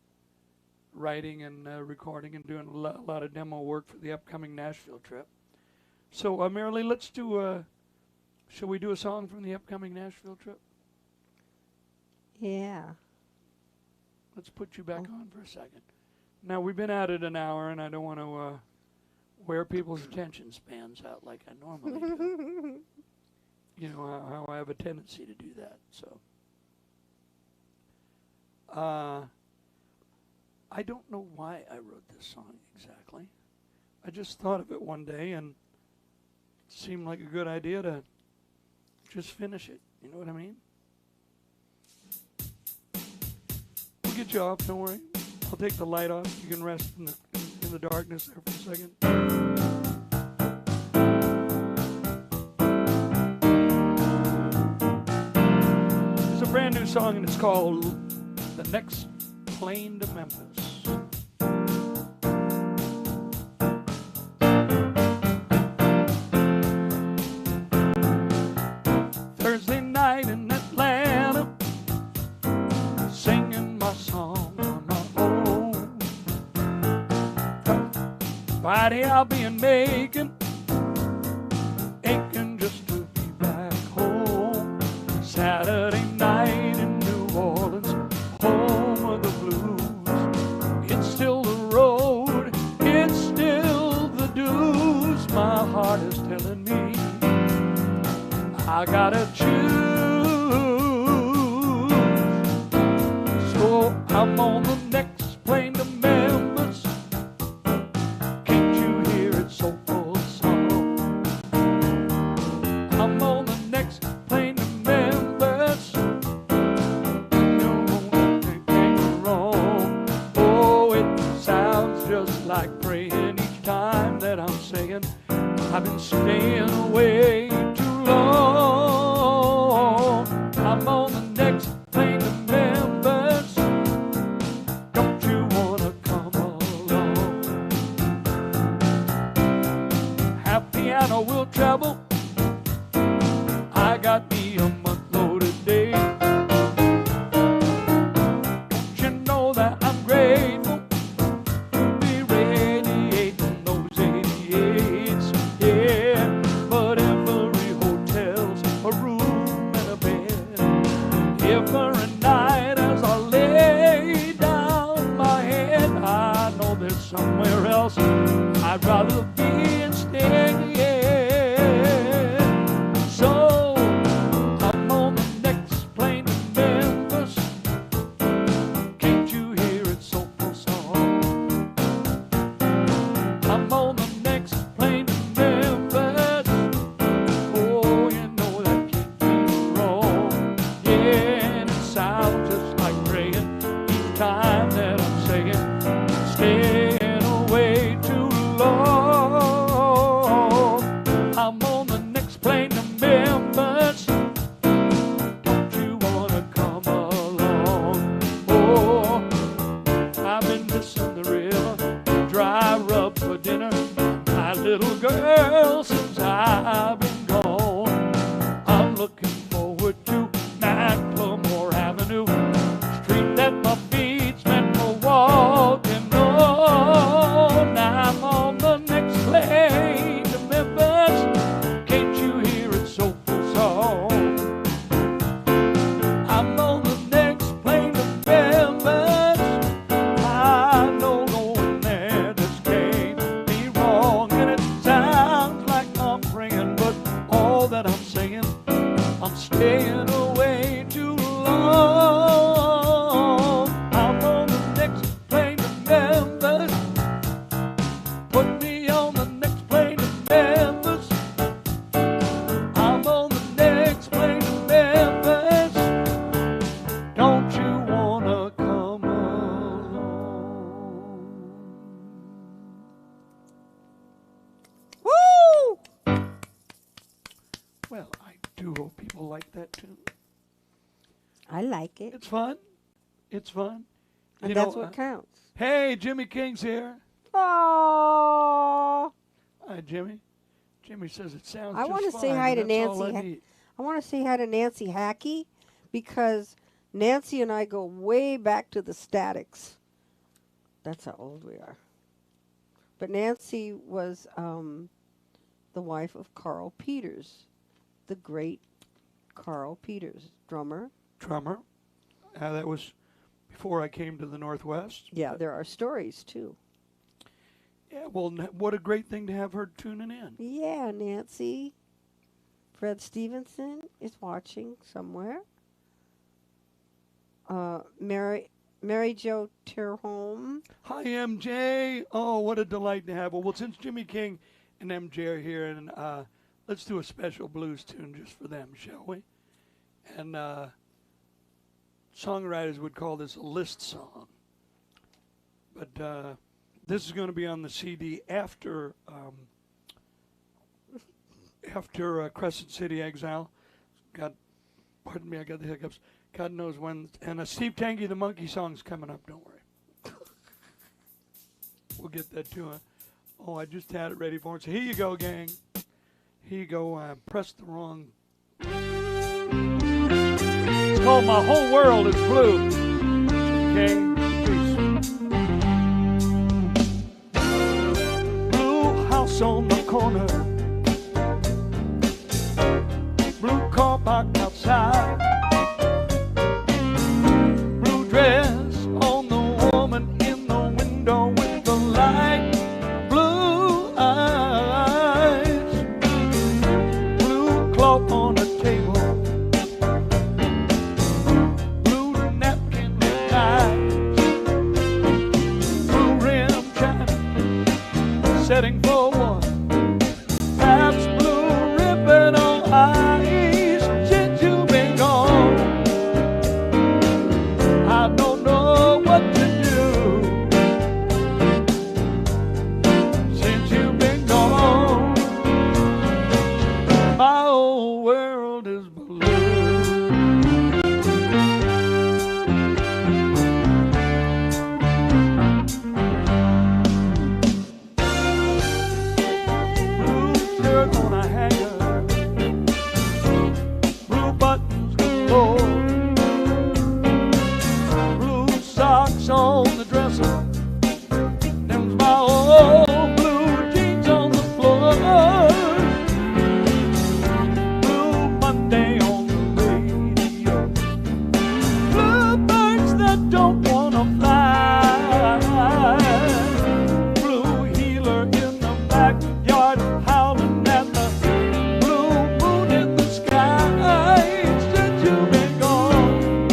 Writing and recording and doing a lot of demo work for the upcoming Nashville trip. So, Marilee, let's do shall we do a song from the upcoming Nashville trip? Yeah. Let's put you back on for a second. Now, we've been at it an hour, and I don't want to wear people's attention spans out like I normally do. You know, how I have a tendency to do that. So, I don't know why I wrote this song exactly. I just thought of it one day, and it seemed like a good idea to just finish it. You know what I mean? We'll get you off, don't worry. I'll take the light off. You can rest in the darkness there for a second. It's a brand new song, and it's called The Next Plane to Memphis. Thursday night in Atlanta, singing my song on my own. Friday I'll be in Macon, aching just to be back home. Saturday night in New Orleans, home of the blues. It's still the road telling me I gotta choose. So I'm on the next plane to Memphis. Can't you hear it soulful song? I'm on the next plane to Memphis. No, nothing ain't wrong. Oh, it sounds just like praying each time that I'm saying I've been staying away too long. I'm on the next plane to Memphis. Don't you wanna come along? Half piano will travel. I got me a month loaded day. Don't you know that I'm grateful to be radiating those 88s? Yeah, but every hotel's a room and a bed. Every night as I lay down my head, I know there's somewhere else I'd rather be instead. So I'm on the next plane to Memphis. Can't you hear its soulful song? I'm on the next plane to Memphis. Oh, you know that can't be wrong. Yeah, and it sounds just like praying each time that I'm saying staying away too long. I'm on the next plane to Memphis. Don't you wanna come along? Oh, I've been missing the river, dry rub for dinner, my little girl since I've been gone. I'm looking forward to Macklemore Avenue, street that my feet's meant for walking on. I'm on the next plane to Memphis. Can't you hear its soulful song? I'm on the next plane to Memphis. I know going there just can't be wrong. And it sounds like I'm praying, but all that I'm saying, I'm staying away too long. I'm on the next plane to Memphis. Put me on the next plane to Memphis. I'm on the next plane to Memphis. Don't you wanna come along? Woo! Well, I do hope people like that tune. I like it. It's fun. It's fun. And You that's know, what counts. Hey, Jimmy King's here. Oh, Hi, Jimmy. Jimmy says it sounds I just wanna fine, say hi and to that's all Nancy I Ha- need. I want to say hi to Nancy Hackey because Nancy and I go way back to the Statics. That's how old we are. But Nancy was the wife of Carl Peters, the great Carl Peters, drummer. Drummer. That was before I came to the Northwest. Yeah, But, there are stories too. yeah, well, what a great thing to have her tuning in. Yeah, Nancy. Fred Stevenson is watching somewhere. Mary Jo Terholm. Hi, MJ. Oh, what a delight to have her. Well, since Jimmy King and MJ are here, and let's do a special blues tune just for them, shall we? And songwriters would call this a list song. But this is going to be on the CD after Crescent City Exile. Pardon me, I got the hiccups. God knows when. And a Steve Tangy the Monkey song's coming up, don't worry. We'll get that to him. Oh, I just had it ready for him. So here you go, gang. Here you go. I pressed the wrong. It's called My Whole World is Blue. Okay? Peace. Blue house on the corner. Blue car parked outside. Blue dress on the woman in the window with the light blue eyes. salt on the table, blue napkin with eyes, blue rim china, setting for one, perhaps blue ribbon on ice. Since you've been gone, I don't know what to do. Since you've been gone, my whole world is blue. Blue shirt on a hanger, blue buttons galore, blue socks on the dresser, them's my old blue jeans on the floor, blue Monday on the radio, blue birds that don't wanna fly, blue healer in the backyard howling at the blue moon in the sky. Since you've been gone,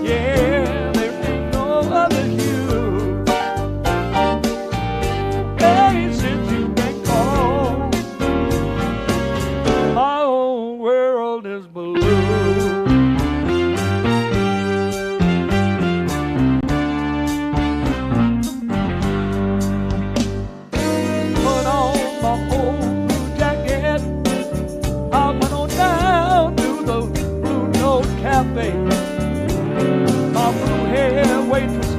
yeah, there ain't no other hue. Hey, since you've been gone, my whole world is blue. Put on my old blue jacket, I went on down to the Blue Note Cafe. My blue hair waitress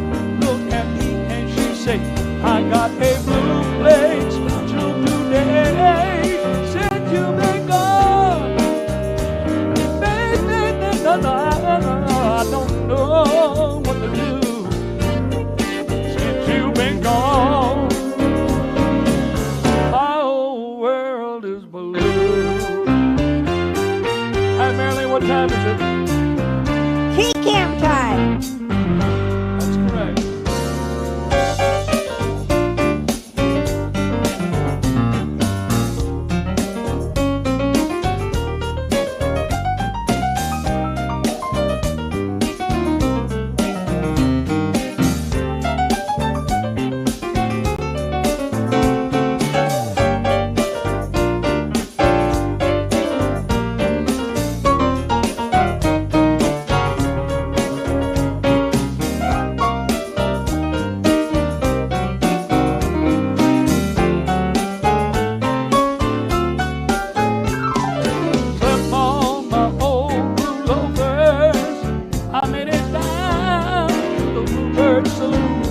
looked at me and she said, I got a blue plate special today. Since you've been gone, baby, I don't know what to do. Since you've been gone, my whole world is blue. Hi, Marilyn, what time is it? Tea camp time. That's correct. Slip on my old blue loafers, I made it down to the Bluebird Saloon.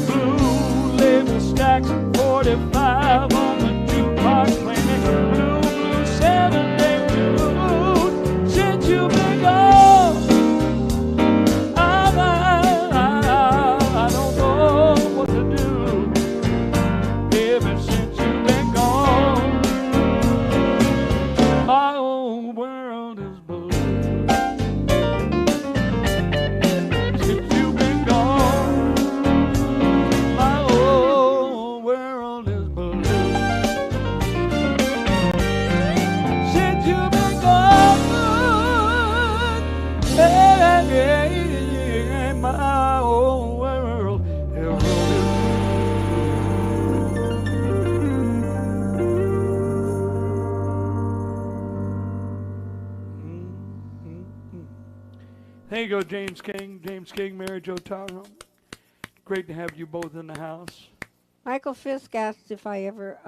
Blue label stacks, 45 on the jukebox playing blue, blue Saturday tune. Since you've been gone, I don't know what to do. Baby, since you've been gone, my whole world is blue. Since you've been gone, my whole world is blue. Since you've been gone, hey, my whole world is blue. There you go, James King. James King, Mary Jo Taro. Great to have you both in the house. Michael Fisk asked if I ever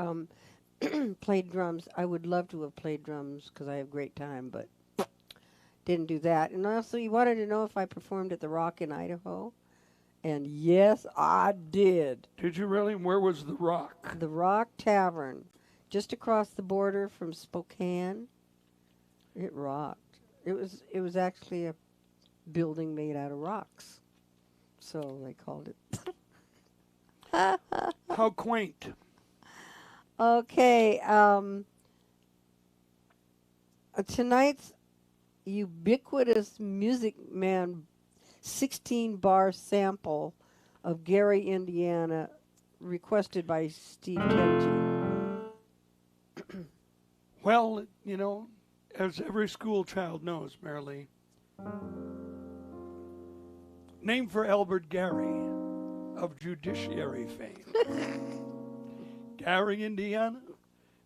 played drums. I would love to have played drums because I have a great time, but didn't do that. And also, he wanted to know if I performed at the Rock in Idaho. And yes, I did. Did you really? Where was the Rock? The Rock Tavern, just across the border from Spokane. It rocked. It was actually a building made out of rocks, so they called it. How quaint. Okay, tonight's ubiquitous Music Man 16-bar sample of Gary, Indiana, requested by Steve Kenji. Well, you know, as every school child knows, Marilee, named for Albert Gary of judiciary fame. Gary, Indiana,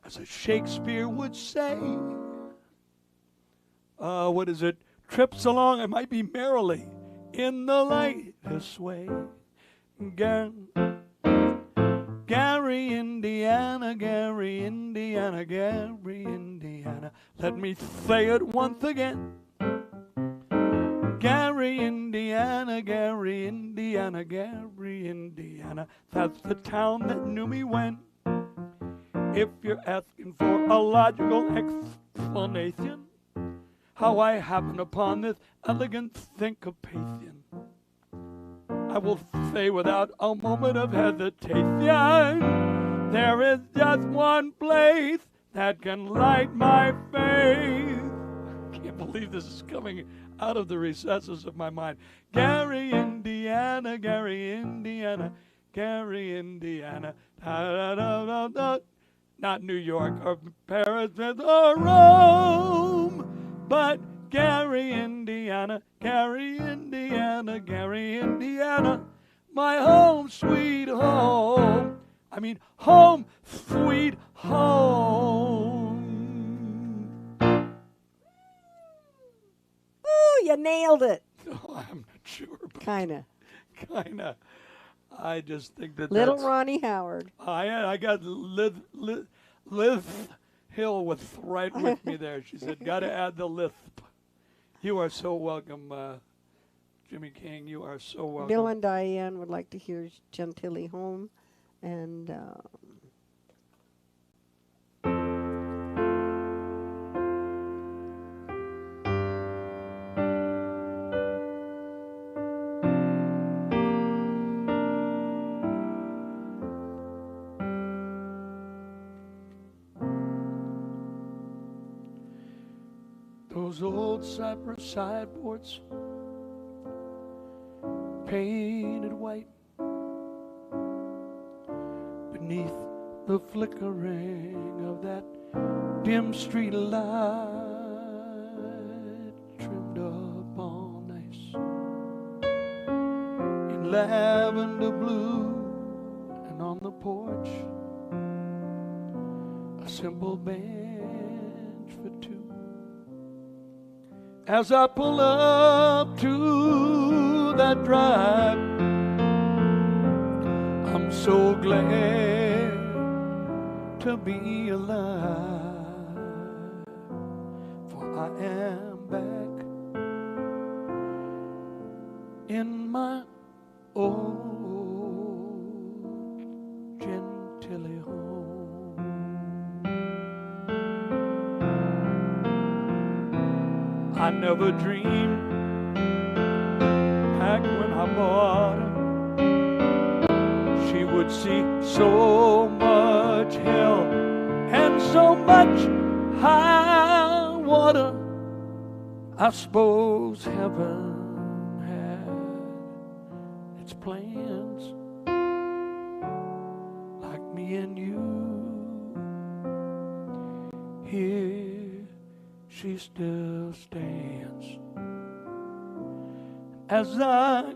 as a Shakespeare would say. What is it? Trips along, it might be merrily, in the lightest way. Gary, Indiana, Gary, Indiana, Gary, Indiana. Let me say it once again. Gary, Indiana, Gary, Indiana, Gary, Indiana. That's the town that knew me when. If you're asking for a logical explanation, how I happen upon this elegant syncopation, I will say without a moment of hesitation, there is just one place that can light my face. I can't believe this is coming out of the recesses of my mind. Gary, Indiana, Gary, Indiana, Gary, Indiana. Da, da, da, da, da. Not New York or Paris or Rome, but Gary, Indiana, Gary, Indiana, Gary, Indiana, my home sweet home. I mean, home sweet home. Ooh, you nailed it. Oh, I'm not sure, but Kinda. kinda. I just think that Little that's, Ronnie Howard. I got Liz Hill was right with me there. She said, "Got to add the lisp." You are so welcome, Jimmy King. You are so welcome. Bill and Diane would like to hear Gentilly Home, and Those old cypress sideboards, painted white, beneath the flickering of that dim street light, trimmed up all nice in lavender blue, and on the porch a simple bench for two. As I pull up to that drive, I'm so glad to be alive, for I am back in my old Gentilly home. I never dreamed back when I bought her she would see so much hell and so much high water. I suppose heaven had its plans, like me and you. Here she still stands as I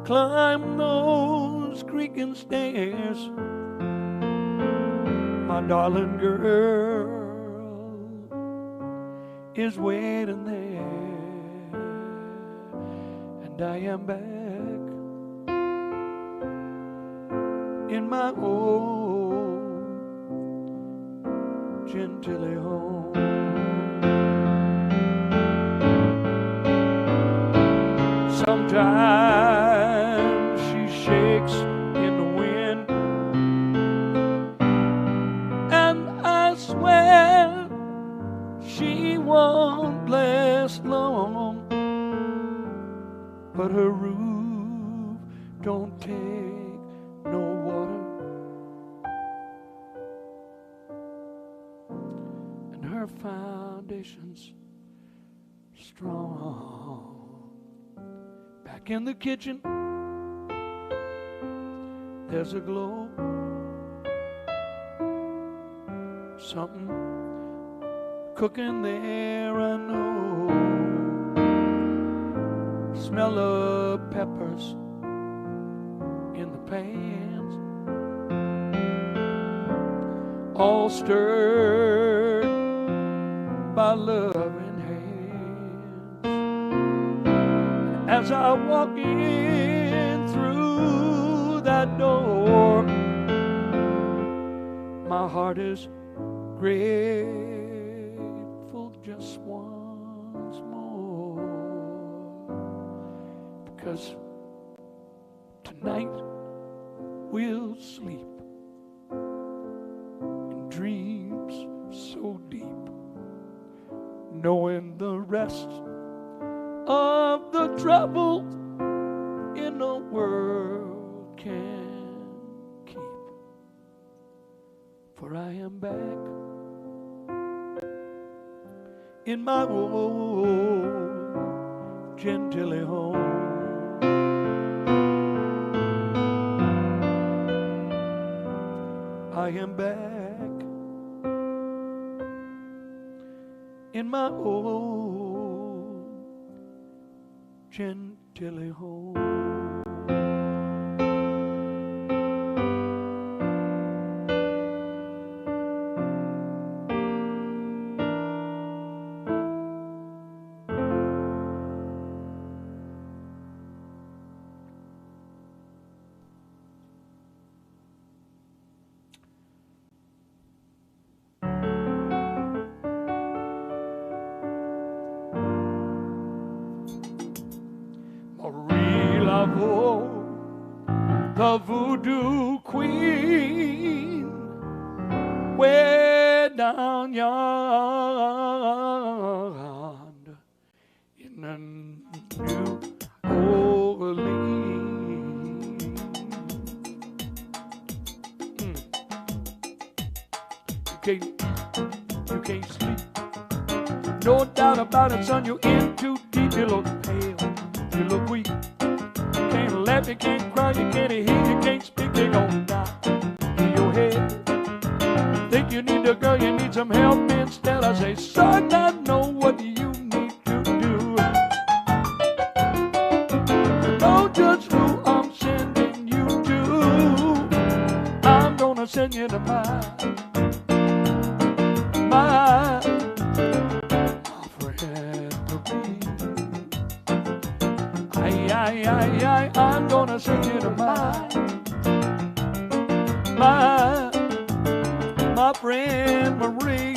climb those creaking stairs. My darling girl is waiting there, and I am back in my old Gentilly home. Sometimes she shakes in the wind, and I swear she won't last long, but her roof don't take no water, and her foundation's strong. Back in the kitchen, there's a glow, something cooking there, I know. Smell of peppers in the pans, all stirred by loving hands. As I walk in through that door, my heart is grateful just once more, because tonight we'll sleep in dreams so deep, knowing the rest of the trouble in the world can keep. For I am back in my old Gentilly home. I am back in my old Gentilly home. Marie Laveau, the voodoo queen, way down yonder in the New Orleans. You can't sleep. No doubt about it, son, you're in too deep. You look pale, you look weak. You can't laugh, you can't cry, you can't hear, you can't speak. You're gonna die in your head. Think you need a girl, you need some help instead. I say, son, I know what you need to do. You know just who I'm sending you to. I'm gonna send you to my friend Marie. I'm gonna send you to my friend Marie.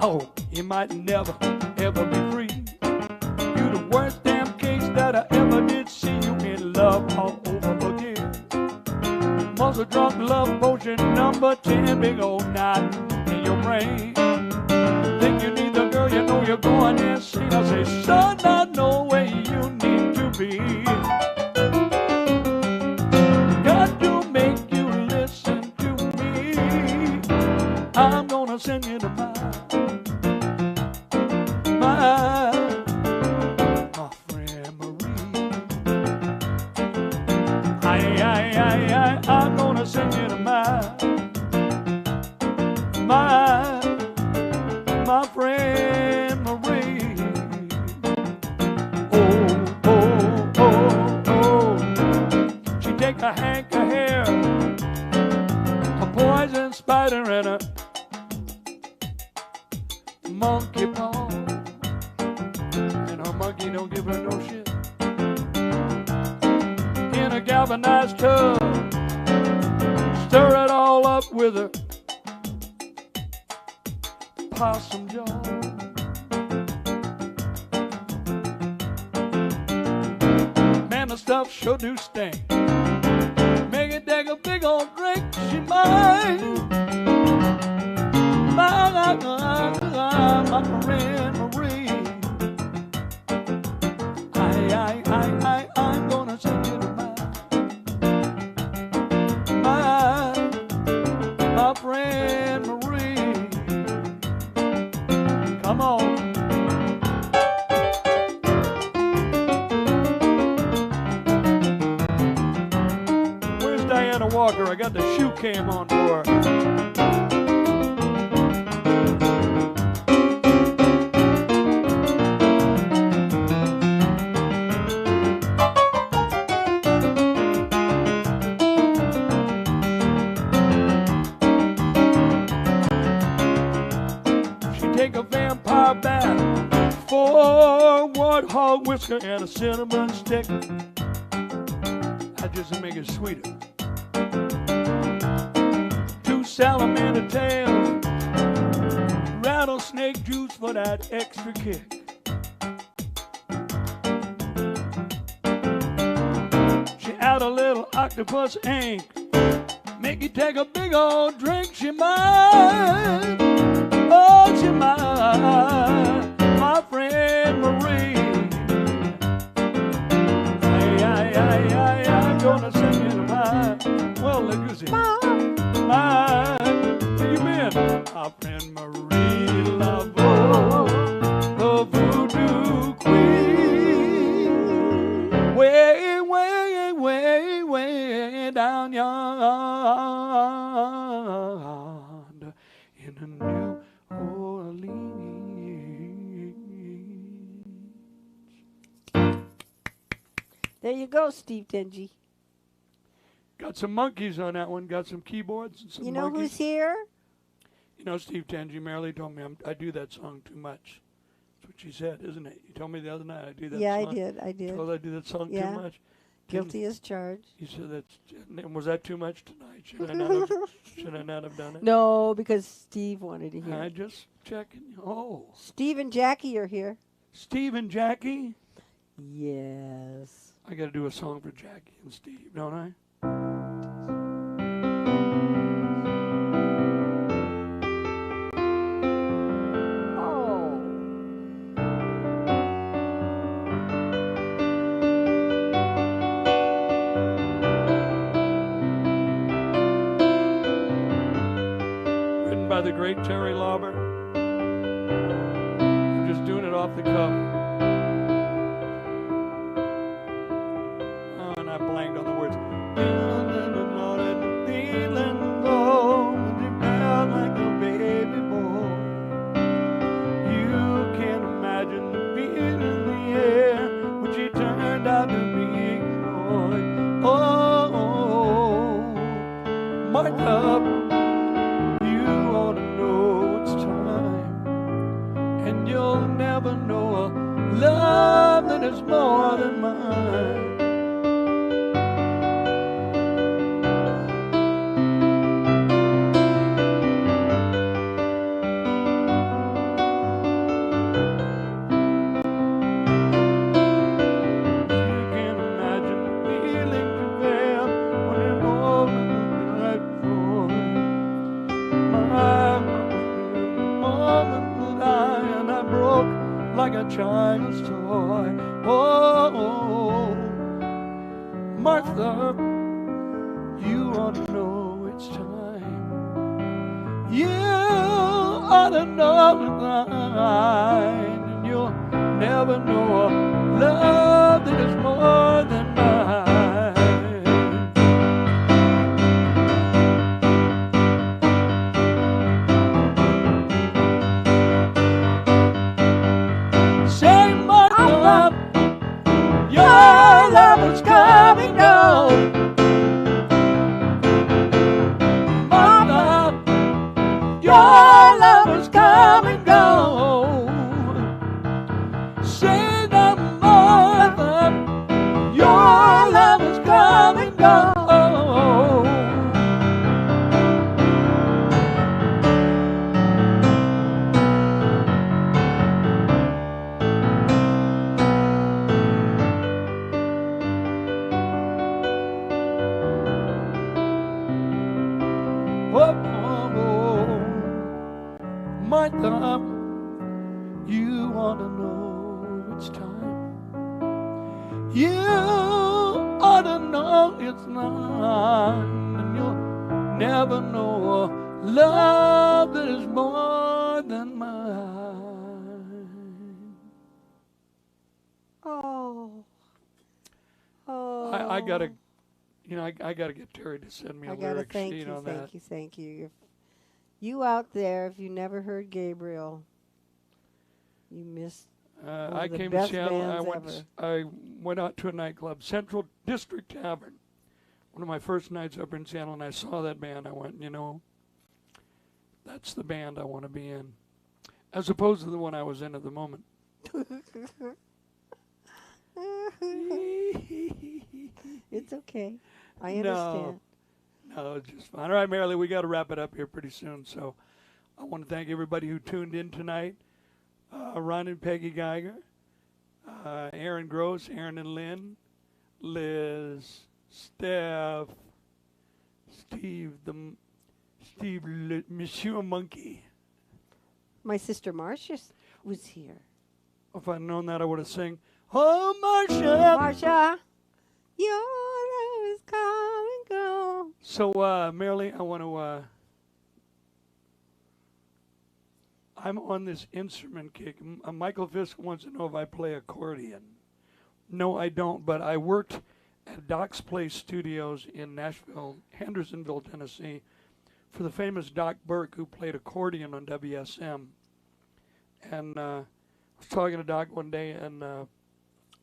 Oh, you might never, ever be free. You the worst damn case that I ever did see. You in love all over again. Muscle drunk love potion number 10. Big old knot in your brain. Think you need the girl, you know you're going insane. I say, son, I know where you need to be. Got to make you listen to me. I'm gonna send you to my friend Marie. I'm gonna send you to my friend Marie. Oh. She take a hank of hair, a poison spider, and a monkey paw. And her monkey don't give her no shit. In a galvanized tub, stir it all up with her possum jaw. Man, the stuff sure do stink. Make it take a big old drink. She mine. My friend Marie. I'm gonna send you to my friend Marie. Come on. Where's Diana Walker? I got the shoe cam on for her. bar back, 4 warthog whisker and a cinnamon stick. I just to make it sweeter. 2 salamander tails, rattlesnake juice for that extra kick. She add a little octopus ink, make you take a big old drink. She might, oh she might, my friend Marie. I'm gonna sing you mine. Well, look who's here. Mine. Where you been? Our friend Marie Laveau, the voodoo queen. Way, way, way, way down yonder in the New Orleans. There you go, Steve Tenji. Got some monkeys on that one. Got some keyboards and some You know monkeys. who's here? You know, Steve Tenji, Marilee told me I do that song too much. That's what she said, isn't it? You told me the other night I do that Yeah, song. I did. Told I do that song Yeah. too much. Guilty as charged. You said that. Was that too much tonight? Should I not have done it? No, because Steve wanted to hear. I it. just checking. Oh, Steve and Jackie are here. Steve and Jackie. Yes. I got to do a song for Jackie and Steve, don't I? Oh. Written by the great Terry Lauber. I'm just doing it off the cuff. Oh, and I blanked on the words. Like a baby boy. You can imagine the beat in the air when she turned out to be boy. Oh, Martha, you ought to know it's time, and you'll never know a love that is more than mine. Like a child's toy. Oh, Martha, you ought to know it's time. You ought to know it's mine, and you'll never know a love that is more than mine. Your love is coming on, Mama. Your love is coming on. Say no more, your love is coming on. Martha, you ought to know it's time. You ought to know it's mine, and you'll never know a love that is more than mine. Oh. I gotta, I gotta get Terry to send me a I gotta lyric thank sheet you, on that. thank you, thank you. If you out there, if you never heard Gabriel, you missed one I of the came to best Seattle. bands I went out to a nightclub, Central District Tavern. One of my first nights up in Seattle, and I saw that band. I went, that's the band I want to be in. as opposed to the one I was in at the moment. It's okay. I No. understand. No, it's just fine. All right, Marilee, we got to wrap it up here pretty soon. So I want to thank everybody who tuned in tonight. Ron and Peggy Geiger, Aaron Gross, Aaron and Lynn, Liz, Steph, Steve, Monsieur Monkey. My sister Marcia was here. If I'd known that, I would have sang, "Oh, Marcia." Marcia, your love is come and go. So, Marilee, I want to. I'm on this instrument kick. Michael Fisk wants to know if I play accordion. No, I don't, but I worked at Doc's Place Studios in Nashville, Hendersonville, Tennessee, for the famous Doc Burke, who played accordion on WSM. And I was talking to Doc one day, and I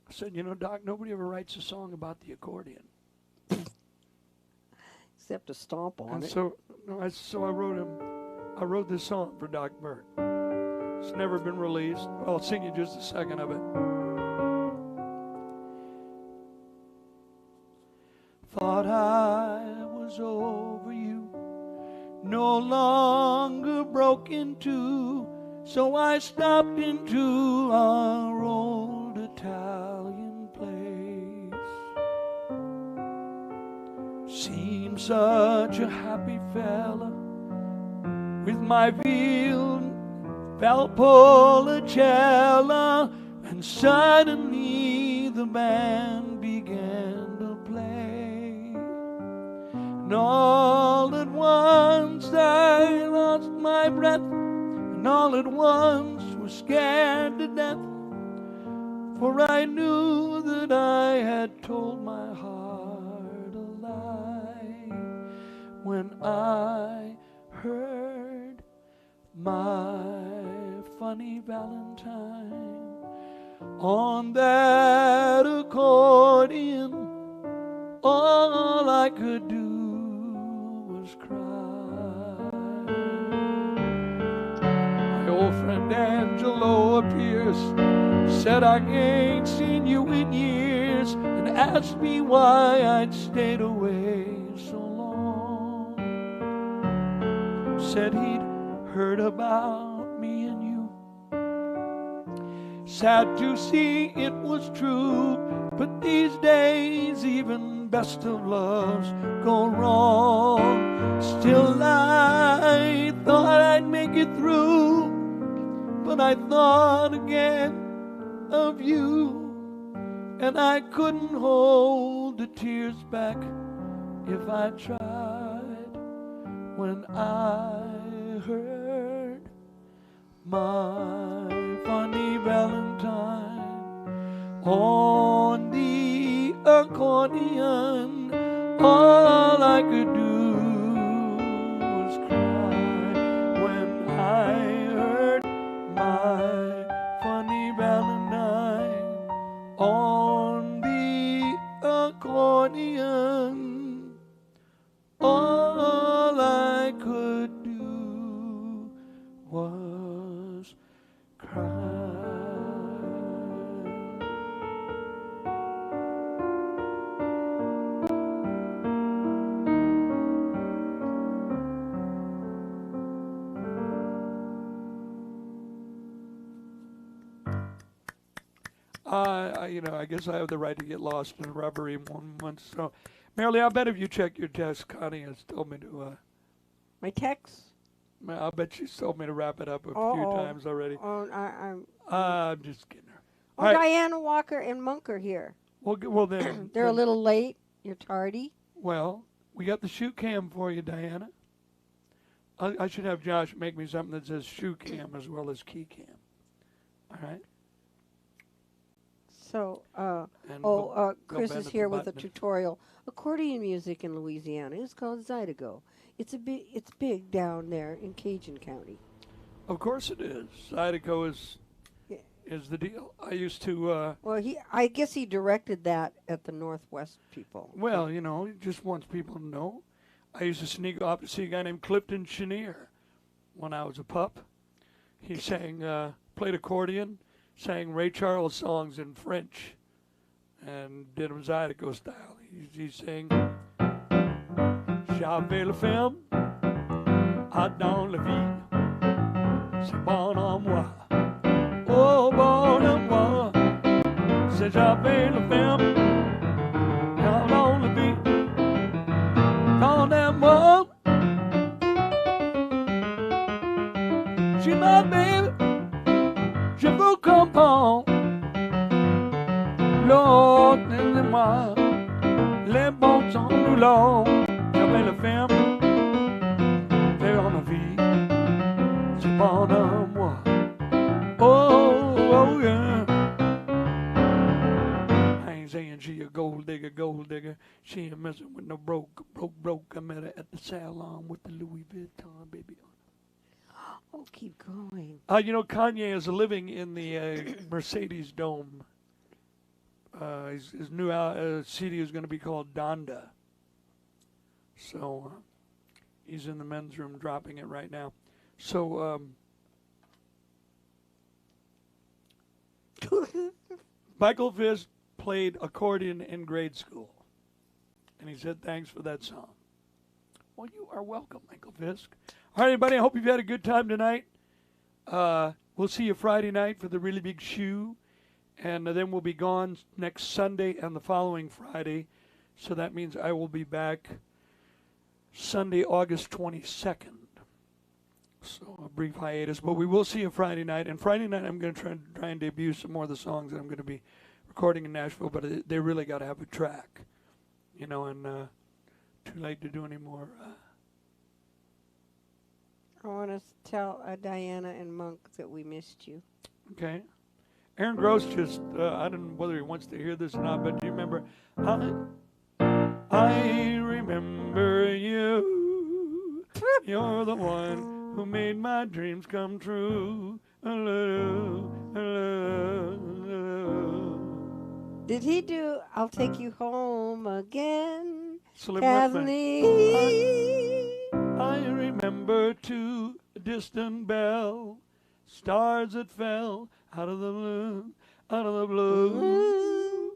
said, "You know, Doc, nobody ever writes a song about the accordion." Except to stomp on And it. so I wrote this song for Doc Burke. It's never been released. I'll sing you just a second of it. Thought I was over you, no longer broke into, so I stopped into our old Italian place. Seemed such a happy fella with my Valpolicella, and suddenly the band began to play. And all at once I lost my breath, and all at once was scared to death, for I knew that I had told my heart a lie when I heard my funny Valentine on that accordion. All I could do was cry. My old friend Angelo appears, said I ain't seen you in years, and asked me why I'd stayed away so long. Said he'd heard about me and you. Sad to see it was true, but these days even best of loves go wrong. Still I thought I'd make it through, but I thought again of you, and I couldn't hold the tears back if I tried. When I heard my funny Valentine on the accordion, all I could do was cry. When I heard my funny Valentine on the accordion, all I could do was cry. I guess I have the right to get lost in a rubbery moment. So, Marilee, I bet if you check your desk, Connie has told me to. My text? I bet she's told me to wrap it up a few times already. Oh, I'm just kidding her. Oh, All right. Diana Walker and Monk are here. Well then. They're a little late. You're tardy. Well, we got the shoe cam for you, Diana. I should have Josh make me something that says shoe cam as well as key cam. All right. So, And Chris bend is at here the with a button. tutorial. Accordion music in Louisiana is called Zydeco. It's big down there in Cajun County. Of course it is. Zydeco is the deal. I used to. I guess he directed that at the Northwest people. Well, he just wants people to know. I used to sneak off to see a guy named Clifton Chenier when I was a pup. he sang, played accordion, sang Ray Charles songs in French, and did them Zydeco style. He sang, J'avais la femme, à dans la vie, c'est bon en moi, oh bon en moi, c'est j'avais la femme, à dans la vie, dans les mots, she my baby, je vous comprends, l'autre et moi, les bons sont nous longs. J'avais la femme, vers ma vie, c'est pendant moi. Oh, oh yeah. I ain't saying she a gold digger. She ain't messing with no broke. I met her at the salon with the Louis Vuitton baby. Oh, keep going. You know, Kanye is living in the Mercedes Dome. His new CD is going to be called Donda. So he's in the men's room dropping it right now. So Michael Fisk played accordion in grade school. And he said, thanks for that song. Well, you are welcome, Michael Fisk. All right, everybody, I hope you've had a good time tonight. We'll see you Friday night for the Really Big Shoe. And then we'll be gone next Sunday and the following Friday. So that means I will be back Sunday, August 22nd. So a brief hiatus, but we will see you Friday night. And Friday night I'm going to try and debut some more of the songs that I'm going to be recording in Nashville, but they really got to have a track, you know, and too late to do any more. I want to tell Diana and Monk that we missed you. Okay. Aaron Gross just, I don't know whether he wants to hear this or not, but do you remember, I remember you, you're the one who made my dreams come true. Did he do I'll Take You Home Again? Slim Kathleen. Whitman. I remember too, a distant bell, stars that fell out of the blue.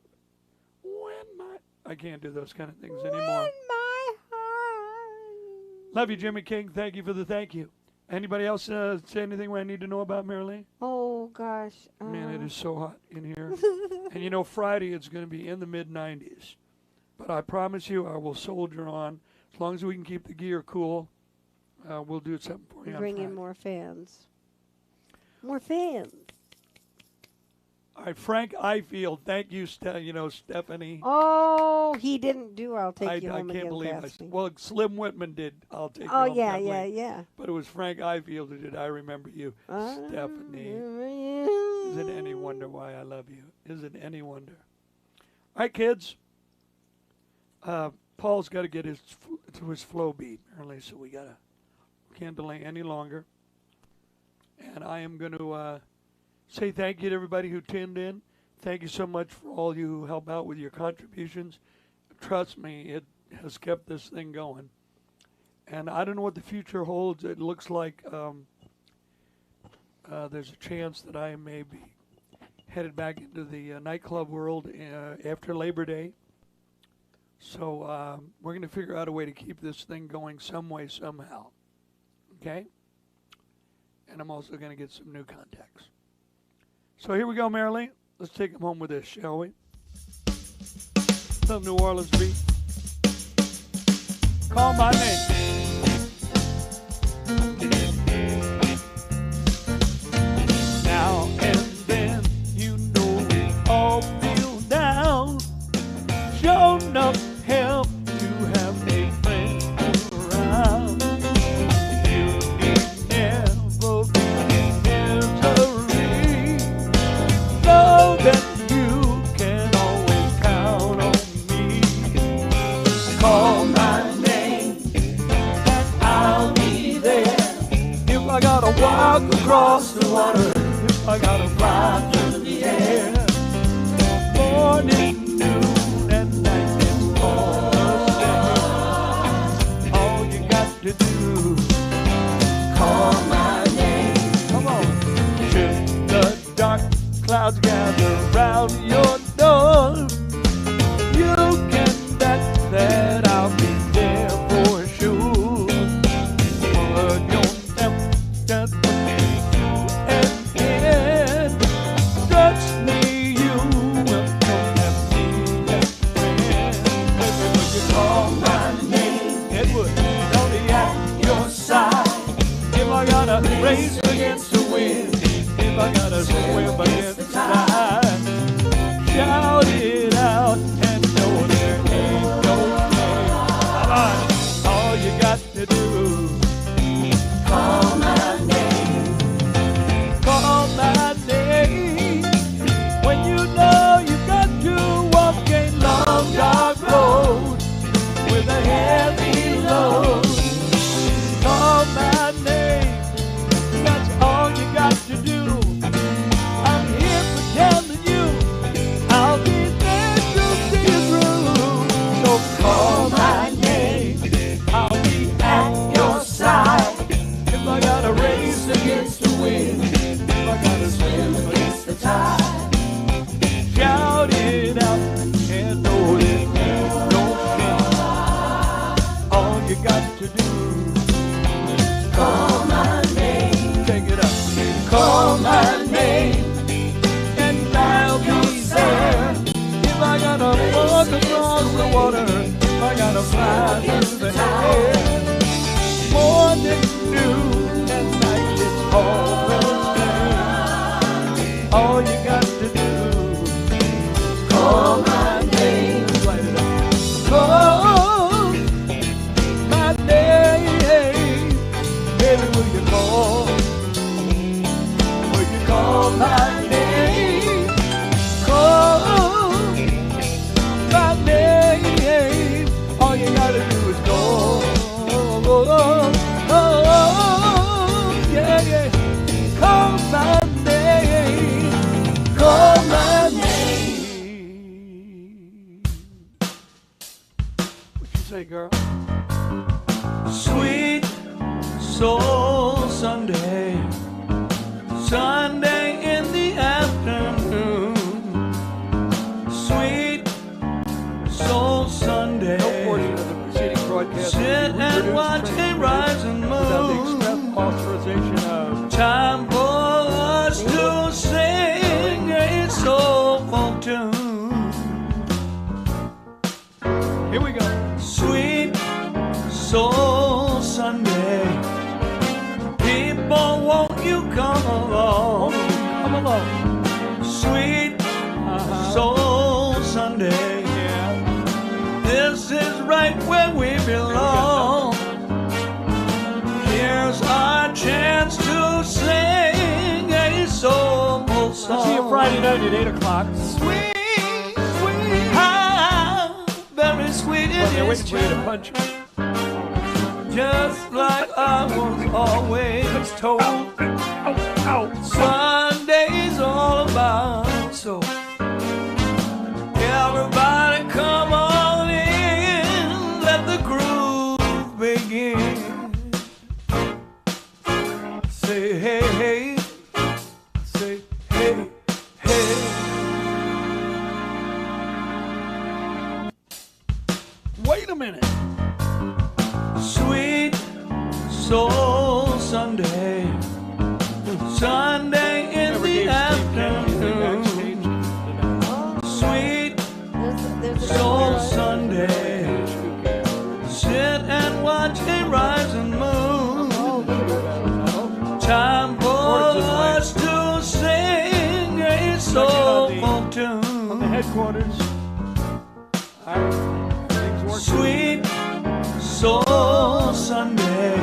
I can't do those kind of things anymore. My heart. Love you, Jimmy King. Thank you for the thank you. Anybody else say anything I need to know about Marilee? Oh, gosh. Man, it is so hot in here. And you know, Friday it's going to be in the mid-90s. But I promise you I will soldier on. As long as we can keep the gear cool, we'll do something for you on Bring Friday. in more fans. More fans. All right, Frank Ifield. Thank you, Stephanie. Oh, he didn't do I'll Take You I Home can't Again, believe Kathleen. well, Slim Whitman did I'll Take You Oh, Home, yeah, Kathleen. yeah. But it was Frank Ifield who did I Remember You. Stephanie. Is it any wonder why I love you? Is it any wonder? All right, kids. Paul's got to get to his flow beat, early, so we can't delay any longer. And I am going to say thank you to everybody who tuned in. Thank you so much for all you who help out with your contributions. Trust me, it has kept this thing going. And I don't know what the future holds. It looks like there's a chance that I may be headed back into the nightclub world after Labor Day. So we're going to figure out a way to keep this thing going some way, somehow. Okay? And I'm also going to get some new contacts. So here we go, Marilee. Let's take them home with this, shall we? Some New Orleans beat. Call my name. Now and then, you know we all feel down. Sure enough, help to have a friend around. You need never be misery. Know that you can always count on me. Call my name and I'll be there. If I gotta walk across the water, if I gotta fly through the air, morning, noon, and night, it's all the same. All you got to do, call my name. Come on. race against the wind, if I gotta swim against the tide, shout it out and know there ain't no shame. Come on, all you got to do, call my name. Call my name. When you know you got to walk a long dark road with a heavy load, call my name. That's all you got to do. I'm here for telling you I'll be there to see you through. So call my name, I'll be at your side. If I gotta race against the wind, if I gotta swim against the tide, shout it out and know that there's no shame. All you got to do, call my name. Take it up. Call my name, and I'll be there. If I gotta walk across the water, if I gotta fly through the air, morning, noon, and night, it's always there. All you got to do, call my name. Light it up. Call my name. Baby, will you call? Will you call my name? Call my name. All you gotta do is call. Yeah, yeah. Call my name. Call my name. What you say, girl? Sweet soul Sunday, Sunday in the afternoon. Sweet soul Sunday. No portion of the preceding broadcast Sit and watch it rise and without the move. express authorization of. Time for us to sing a soulful tune. Here we go. Sweet soul Sunday, people, won't you come along? Come along. Sweet soul Sunday, Yeah. this is right where we belong. Here's our chance to sing a soulful song. I'll see you Friday night at 8 o'clock. Sweet, sweet, how very sweet Well, they're it waiting is for you to to, punch. just like I was always told. Sunday's all about soul. Everybody come on in, let the groove begin. Say hey, hey, say hey, hey. Wait a minute. Sweet soul Sunday, Sunday in Never the gave Steve Kennedy the afternoon. backstage tonight. Sweet There's soul a Sunday, sit and watch it rise and move. Time for us to sing a soulful On the tune. headquarters. All right. Everything's working. Sweet soul Sunday,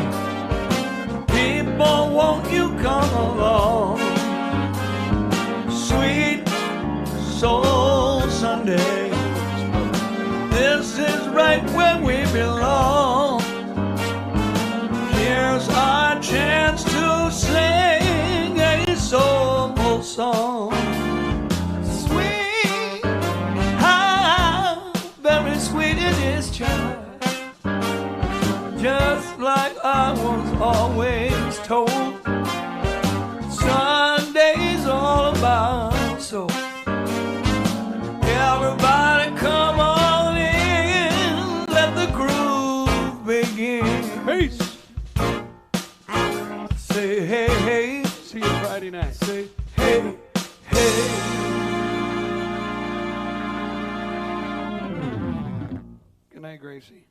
people, won't you come along? Sweet soul Sunday, this is right where we belong. Here's our chance to sing a soulful song. Sweet, how very sweet it is, child. Just like I was always told. Sunday's all about soul. Everybody come on in, let the groove begin. Peace. Say hey, hey, See you Friday night. say hey, hey. Good night, Gracie.